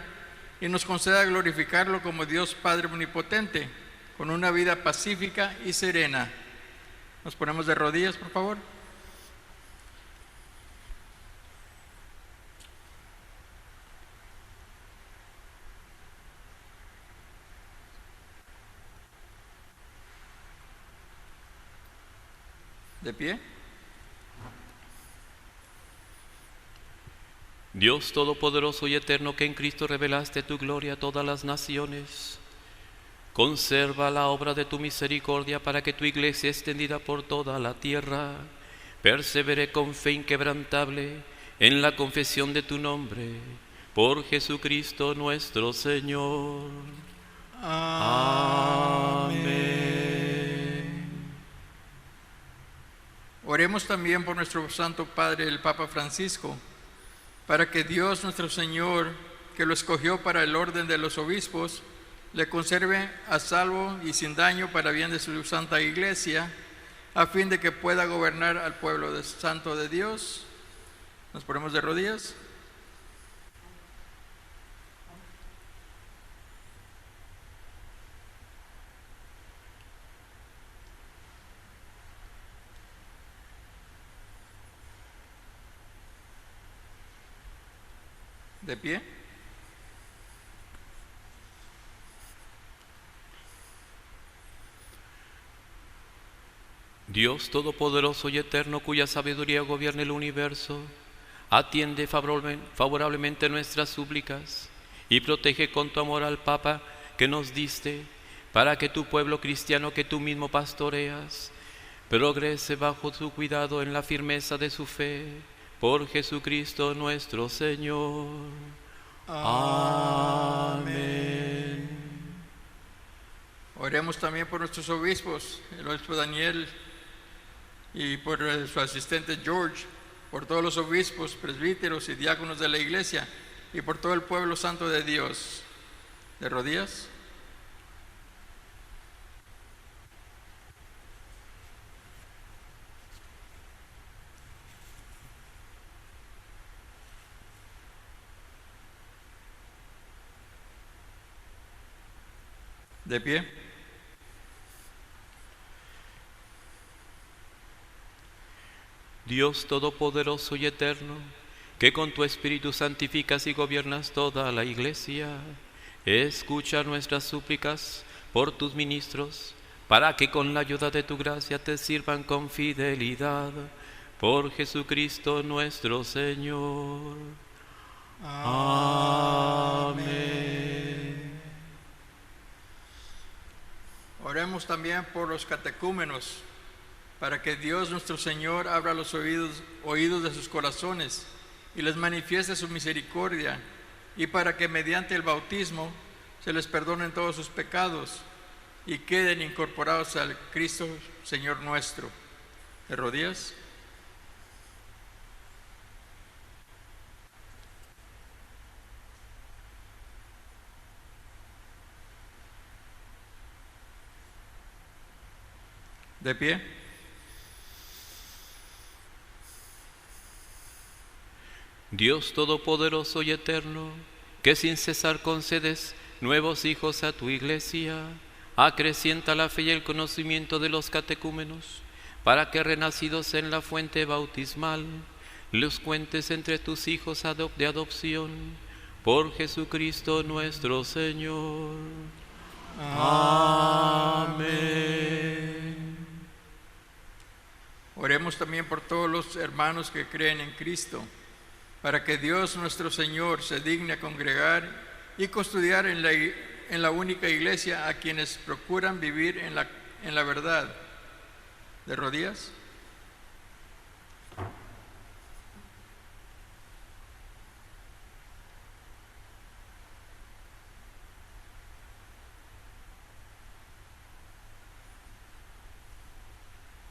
y nos conceda glorificarlo como Dios Padre Omnipotente, con una vida pacífica y serena. Nos ponemos de rodillas, por favor. De pie. Dios Todopoderoso y Eterno, que en Cristo revelaste tu gloria a todas las naciones, conserva la obra de tu misericordia para que tu iglesia, extendida por toda la tierra, persevere con fe inquebrantable en la confesión de tu nombre, por Jesucristo nuestro Señor. Amén. Oremos también por nuestro Santo Padre, el Papa Francisco, para que Dios nuestro Señor, que lo escogió para el orden de los obispos, le conserve a salvo y sin daño para bien de su Santa Iglesia, a fin de que pueda gobernar al pueblo santo de Dios. Nos ponemos de rodillas. De pie. Dios Todopoderoso y Eterno, cuya sabiduría gobierna el universo, atiende favorablemente nuestras súplicas y protege con tu amor al Papa que nos diste, para que tu pueblo cristiano que tú mismo pastoreas, progrese bajo su cuidado en la firmeza de su fe, por Jesucristo nuestro Señor. Amén. Oremos también por nuestros obispos, el obispo Daniel y por su asistente George, por todos los obispos, presbíteros y diáconos de la iglesia y por todo el pueblo santo de Dios. ¿De rodillas? ¿De pie? Dios Todopoderoso y Eterno, que con tu Espíritu santificas y gobiernas toda la Iglesia, escucha nuestras súplicas por tus ministros, para que con la ayuda de tu gracia te sirvan con fidelidad, por Jesucristo nuestro Señor. Amén. Oremos también por los catecúmenos, para que Dios nuestro Señor abra los oídos de sus corazones y les manifieste su misericordia, y para que mediante el bautismo se les perdonen todos sus pecados y queden incorporados al Cristo Señor nuestro. ¿De rodillas? ¿De pie? Dios Todopoderoso y Eterno, que sin cesar concedes nuevos hijos a tu Iglesia, acrecienta la fe y el conocimiento de los catecúmenos, para que renacidos en la fuente bautismal, los cuentes entre tus hijos de adopción, por Jesucristo nuestro Señor. Amén. Oremos también por todos los hermanos que creen en Cristo, para que Dios nuestro Señor se digne a congregar y custodiar en la única iglesia a quienes procuran vivir en la verdad. ¿De rodillas?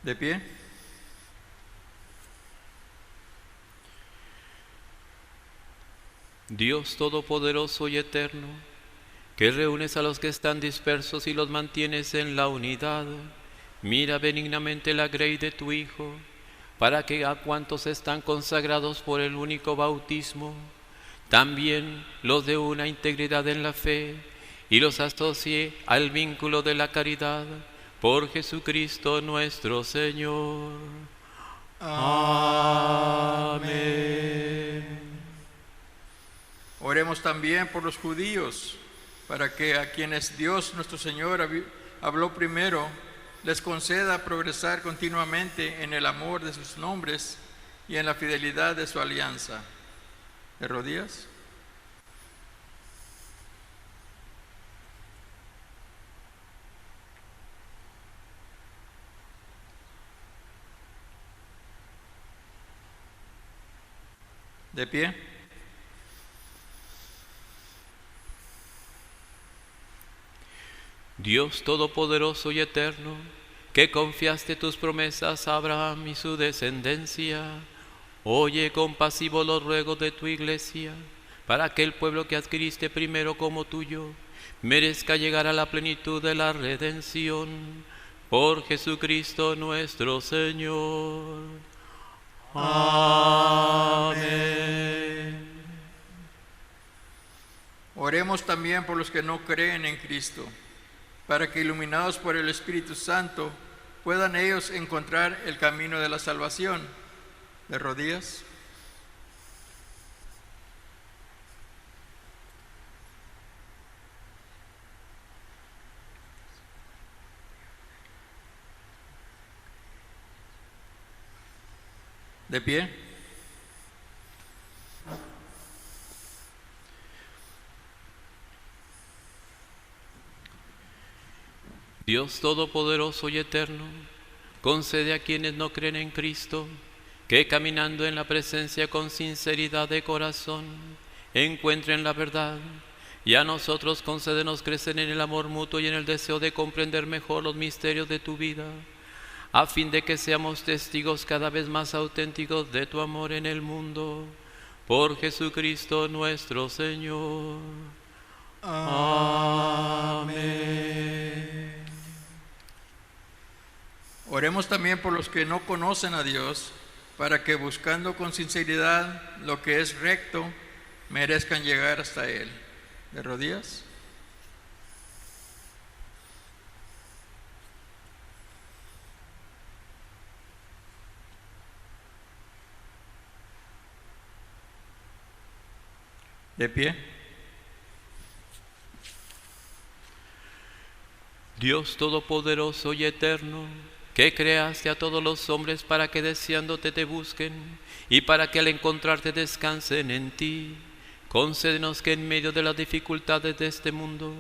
¿De pie? Dios Todopoderoso y Eterno, que reúnes a los que están dispersos y los mantienes en la unidad, mira benignamente la grey de tu Hijo, para que a cuantos están consagrados por el único bautismo, también los de una integridad en la fe, y los asocie al vínculo de la caridad, por Jesucristo nuestro Señor. Amén. Oremos también por los judíos, para que a quienes Dios nuestro Señor habló primero, les conceda progresar continuamente en el amor de sus nombres y en la fidelidad de su alianza. ¿De rodillas? ¿De pie? Dios Todopoderoso y Eterno, que confiaste tus promesas a Abraham y su descendencia, oye compasivo los ruegos de tu Iglesia, para que el pueblo que adquiriste primero como tuyo merezca llegar a la plenitud de la redención, por Jesucristo nuestro Señor. Amén. Oremos también por los que no creen en Cristo, para que iluminados por el Espíritu Santo puedan ellos encontrar el camino de la salvación. ¿De rodillas? De pie. Dios Todopoderoso y Eterno, concede a quienes no creen en Cristo, que caminando en la presencia con sinceridad de corazón, encuentren la verdad, y a nosotros concédenos crecer en el amor mutuo y en el deseo de comprender mejor los misterios de tu vida, a fin de que seamos testigos cada vez más auténticos de tu amor en el mundo. Por Jesucristo nuestro Señor. Amén. Oremos también por los que no conocen a Dios, para que buscando con sinceridad lo que es recto, merezcan llegar hasta Él. ¿De rodillas? De pie. Dios Todopoderoso y Eterno, que creaste a todos los hombres para que deseándote te busquen y para que al encontrarte descansen en ti, concédenos que en medio de las dificultades de este mundo,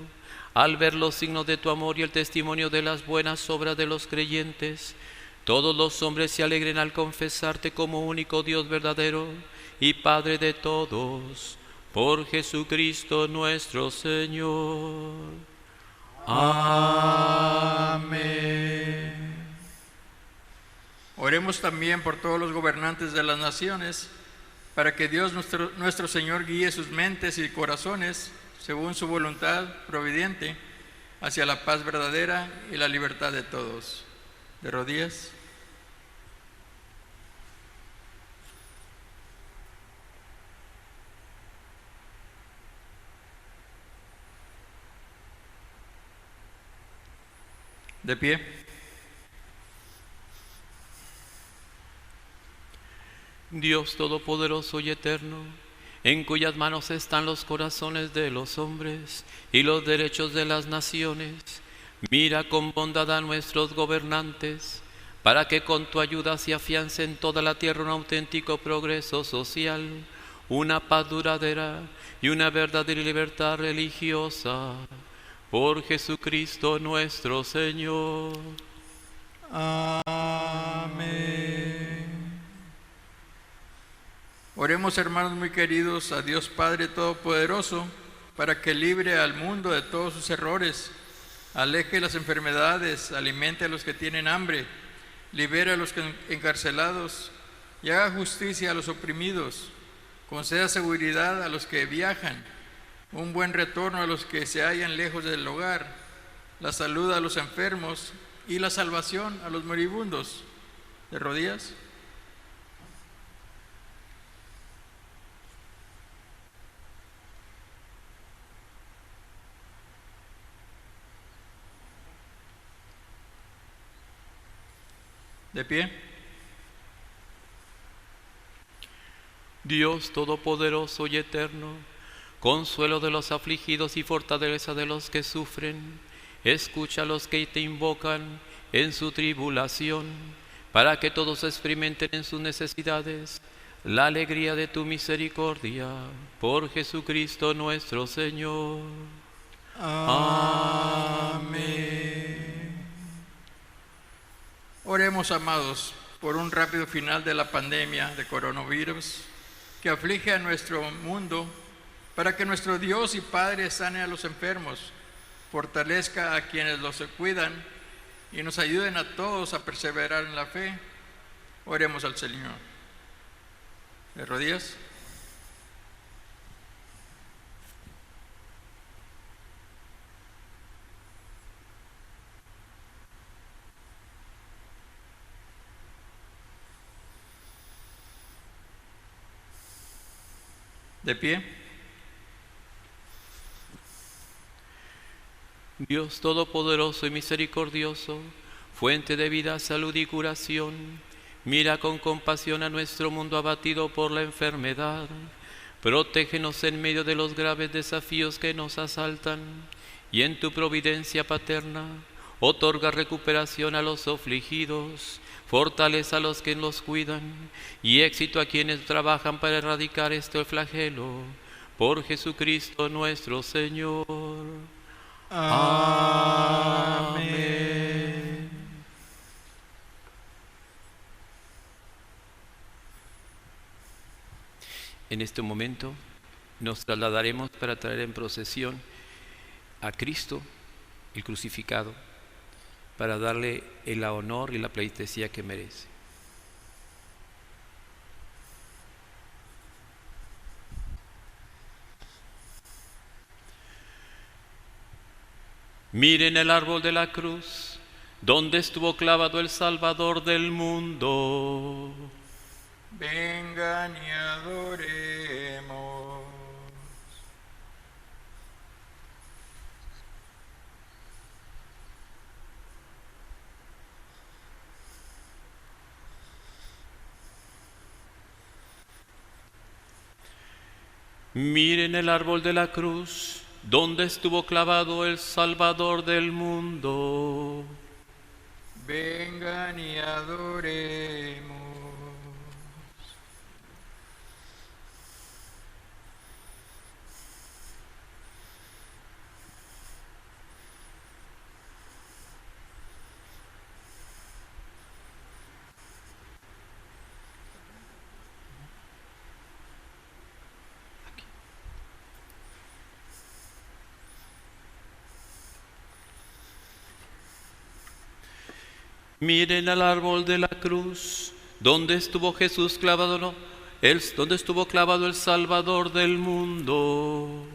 al ver los signos de tu amor y el testimonio de las buenas obras de los creyentes, todos los hombres se alegren al confesarte como único Dios verdadero y Padre de todos, por Jesucristo nuestro Señor. Amén. Oremos también por todos los gobernantes de las naciones, para que Dios nuestro Señor guíe sus mentes y corazones, según su voluntad providente, hacia la paz verdadera y la libertad de todos. De rodillas. De pie. Dios Todopoderoso y Eterno, en cuyas manos están los corazones de los hombres y los derechos de las naciones, mira con bondad a nuestros gobernantes, para que con tu ayuda se afiance en toda la tierra un auténtico progreso social, una paz duradera y una verdadera libertad religiosa. Por Jesucristo nuestro Señor. Amén. Oremos, hermanos muy queridos, a Dios Padre Todopoderoso, para que libre al mundo de todos sus errores, aleje las enfermedades, alimente a los que tienen hambre, libere a los encarcelados y haga justicia a los oprimidos, conceda seguridad a los que viajan, un buen retorno a los que se hallan lejos del hogar, la salud a los enfermos y la salvación a los moribundos. ¿De rodillas? De pie. Dios Todopoderoso y Eterno, consuelo de los afligidos y fortaleza de los que sufren, escucha a los que te invocan en su tribulación, para que todos experimenten en sus necesidades la alegría de tu misericordia, por Jesucristo nuestro Señor. Amén. Oremos, amados, por un rápido final de la pandemia de coronavirus que aflige a nuestro mundo, para que nuestro Dios y Padre sane a los enfermos, fortalezca a quienes los cuidan y nos ayuden a todos a perseverar en la fe. Oremos al Señor. ¿De rodillas? De pie. Dios Todopoderoso y misericordioso, fuente de vida, salud y curación, mira con compasión a nuestro mundo abatido por la enfermedad. Protégenos en medio de los graves desafíos que nos asaltan, y en tu providencia paterna, otorga recuperación a los afligidos, fortaleza a los que los cuidan y éxito a quienes trabajan para erradicar este flagelo. Por Jesucristo nuestro Señor. Amén. En este momento nos trasladaremos para traer en procesión a Cristo, el crucificado, para darle el honor y la pleitesía que merece. Miren el árbol de la cruz, donde estuvo clavado el Salvador del mundo. Vengan y adoremos. Miren el árbol de la cruz, donde estuvo clavado el Salvador del mundo. Vengan y adoremos. Miren al árbol de la cruz, donde estuvo Jesús clavado, donde estuvo clavado el Salvador del mundo.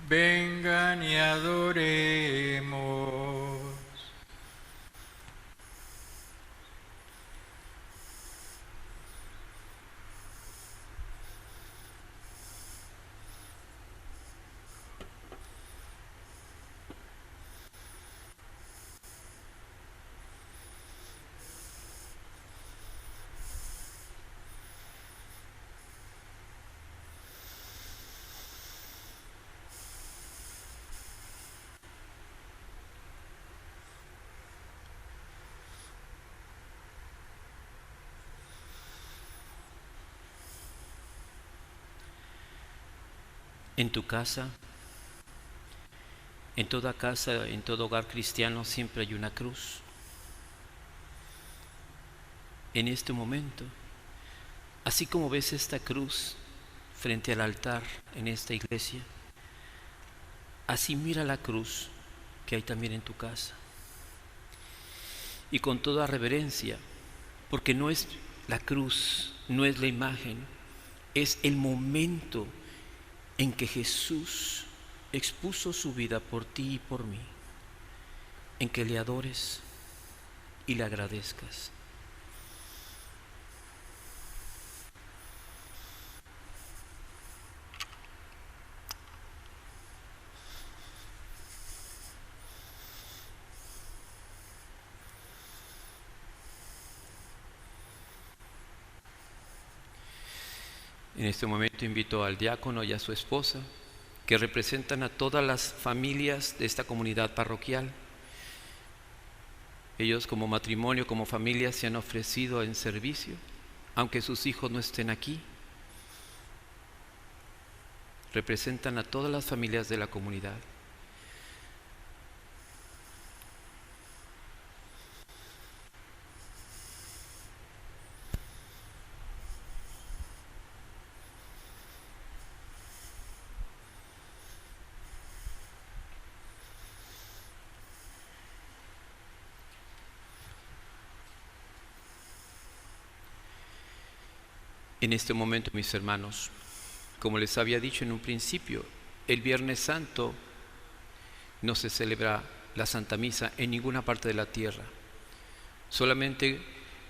Vengan y adoremos. En tu casa, en toda casa, en todo hogar cristiano siempre hay una cruz. En este momento, así como ves esta cruz frente al altar en esta iglesia, así mira la cruz que hay también en tu casa. Y con toda reverencia, porque no es la cruz, no es la imagen, es el momento en que Jesús expuso su vida por ti y por mí, en que le adores y le agradezcas. En este momento invito al diácono y a su esposa, que representan a todas las familias de esta comunidad parroquial. Ellos como matrimonio, como familia, se han ofrecido en servicio, aunque sus hijos no estén aquí. Representan a todas las familias de la comunidad. En este momento, mis hermanos, como les había dicho en un principio, el Viernes Santo no se celebra la Santa Misa en ninguna parte de la tierra. Solamente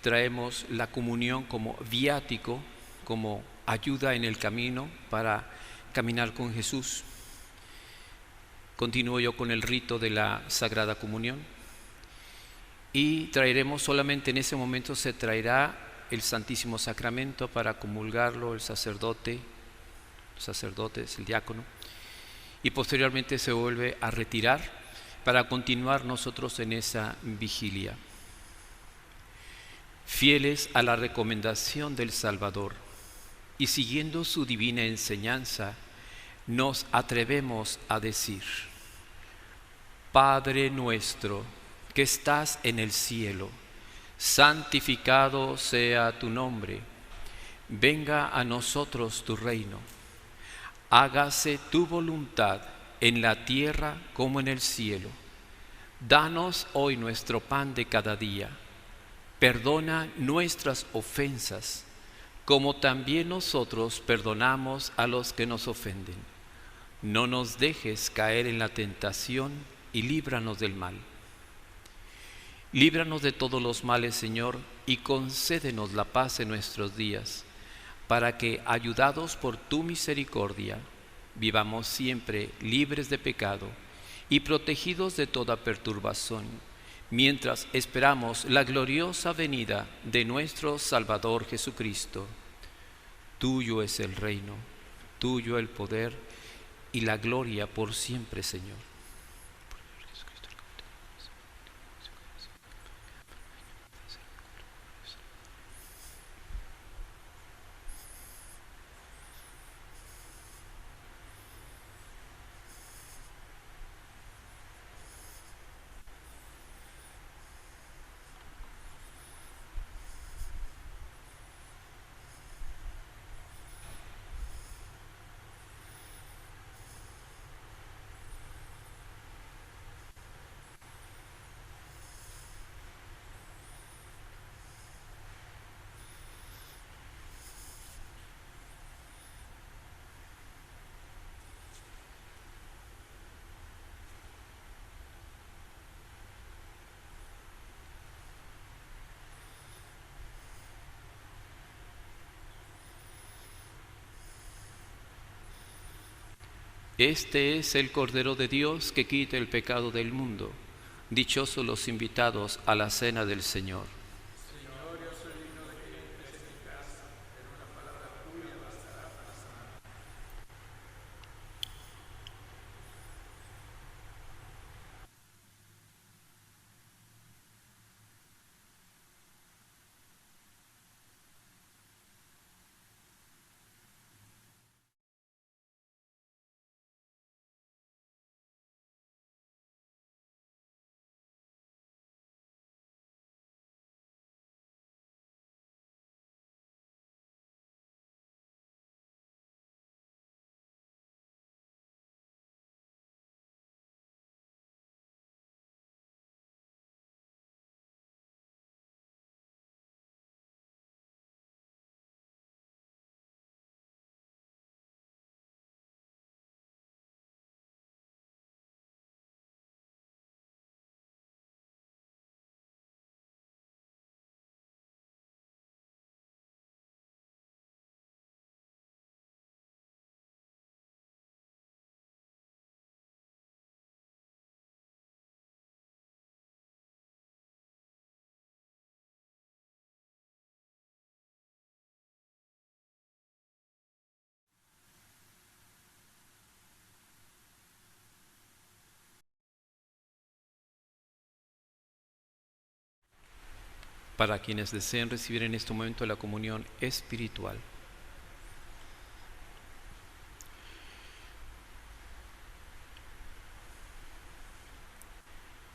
traemos la comunión como viático, como ayuda en el camino para caminar con Jesús. Continúo yo con el rito de la Sagrada Comunión y traeremos solamente en ese momento, se traerá el Santísimo Sacramento para comulgarlo el sacerdote, los sacerdotes, el diácono, y posteriormente se vuelve a retirar para continuar nosotros en esa vigilia. Fieles a la recomendación del Salvador y siguiendo su divina enseñanza, nos atrevemos a decir: Padre nuestro que estás en el cielo, santificado sea tu nombre. Venga a nosotros tu reino. Hágase tu voluntad en la tierra como en el cielo. Danos hoy nuestro pan de cada día. Perdona nuestras ofensas, como también nosotros perdonamos a los que nos ofenden. No nos dejes caer en la tentación y líbranos del mal. Líbranos de todos los males, Señor, y concédenos la paz en nuestros días, para que, ayudados por tu misericordia, vivamos siempre libres de pecado y protegidos de toda perturbación, mientras esperamos la gloriosa venida de nuestro Salvador Jesucristo. Tuyo es el reino, tuyo el poder y la gloria por siempre, Señor. Este es el Cordero de Dios que quita el pecado del mundo. Dichosos los invitados a la cena del Señor. Señor, yo soy digno de que entres en mi casa, pero una palabra tuya bastará para sanar. Para quienes deseen recibir en este momento la comunión espiritual.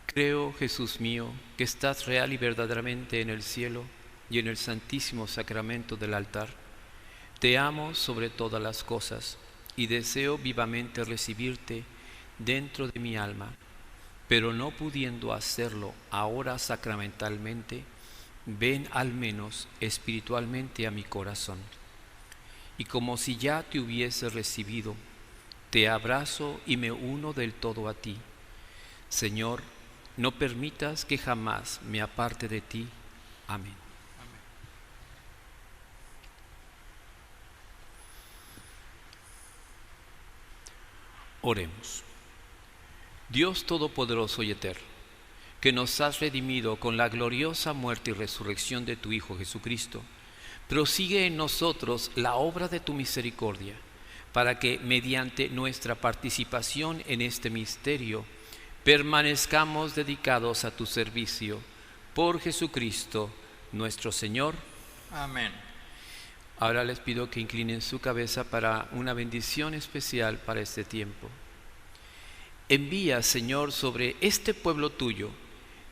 Creo, Jesús mío, que estás real y verdaderamente en el cielo y en el santísimo sacramento del altar. Te amo sobre todas las cosas y deseo vivamente recibirte dentro de mi alma, pero no pudiendo hacerlo ahora sacramentalmente, ven al menos espiritualmente a mi corazón. Y como si ya te hubiese recibido, te abrazo y me uno del todo a ti. Señor, no permitas que jamás me aparte de ti. Amén. Oremos. Dios Todopoderoso y Eterno, que nos has redimido con la gloriosa muerte y resurrección de tu Hijo Jesucristo, prosigue en nosotros la obra de tu misericordia, para que mediante nuestra participación en este misterio permanezcamos dedicados a tu servicio. Por Jesucristo nuestro Señor. Amén. Ahora les pido que inclinen su cabeza para una bendición especial para este tiempo. Envía, Señor, sobre este pueblo tuyo,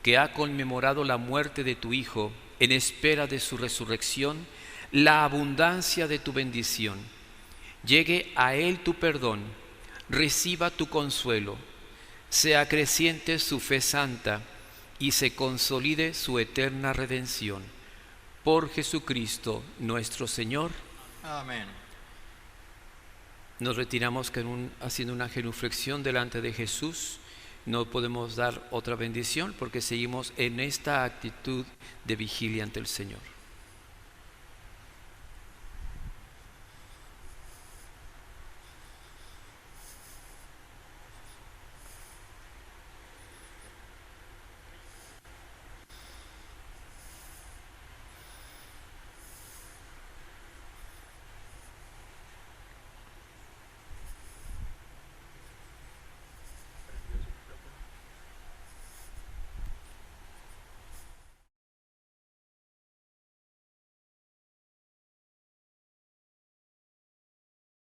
que ha conmemorado la muerte de tu Hijo en espera de su resurrección, la abundancia de tu bendición. Llegue a él tu perdón, reciba tu consuelo, sea creciente su fe santa y se consolide su eterna redención. Por Jesucristo nuestro Señor. Amén. Nos retiramos haciendo una genuflexión delante de Jesús. No podemos dar otra bendición porque seguimos en esta actitud de vigilia ante el Señor.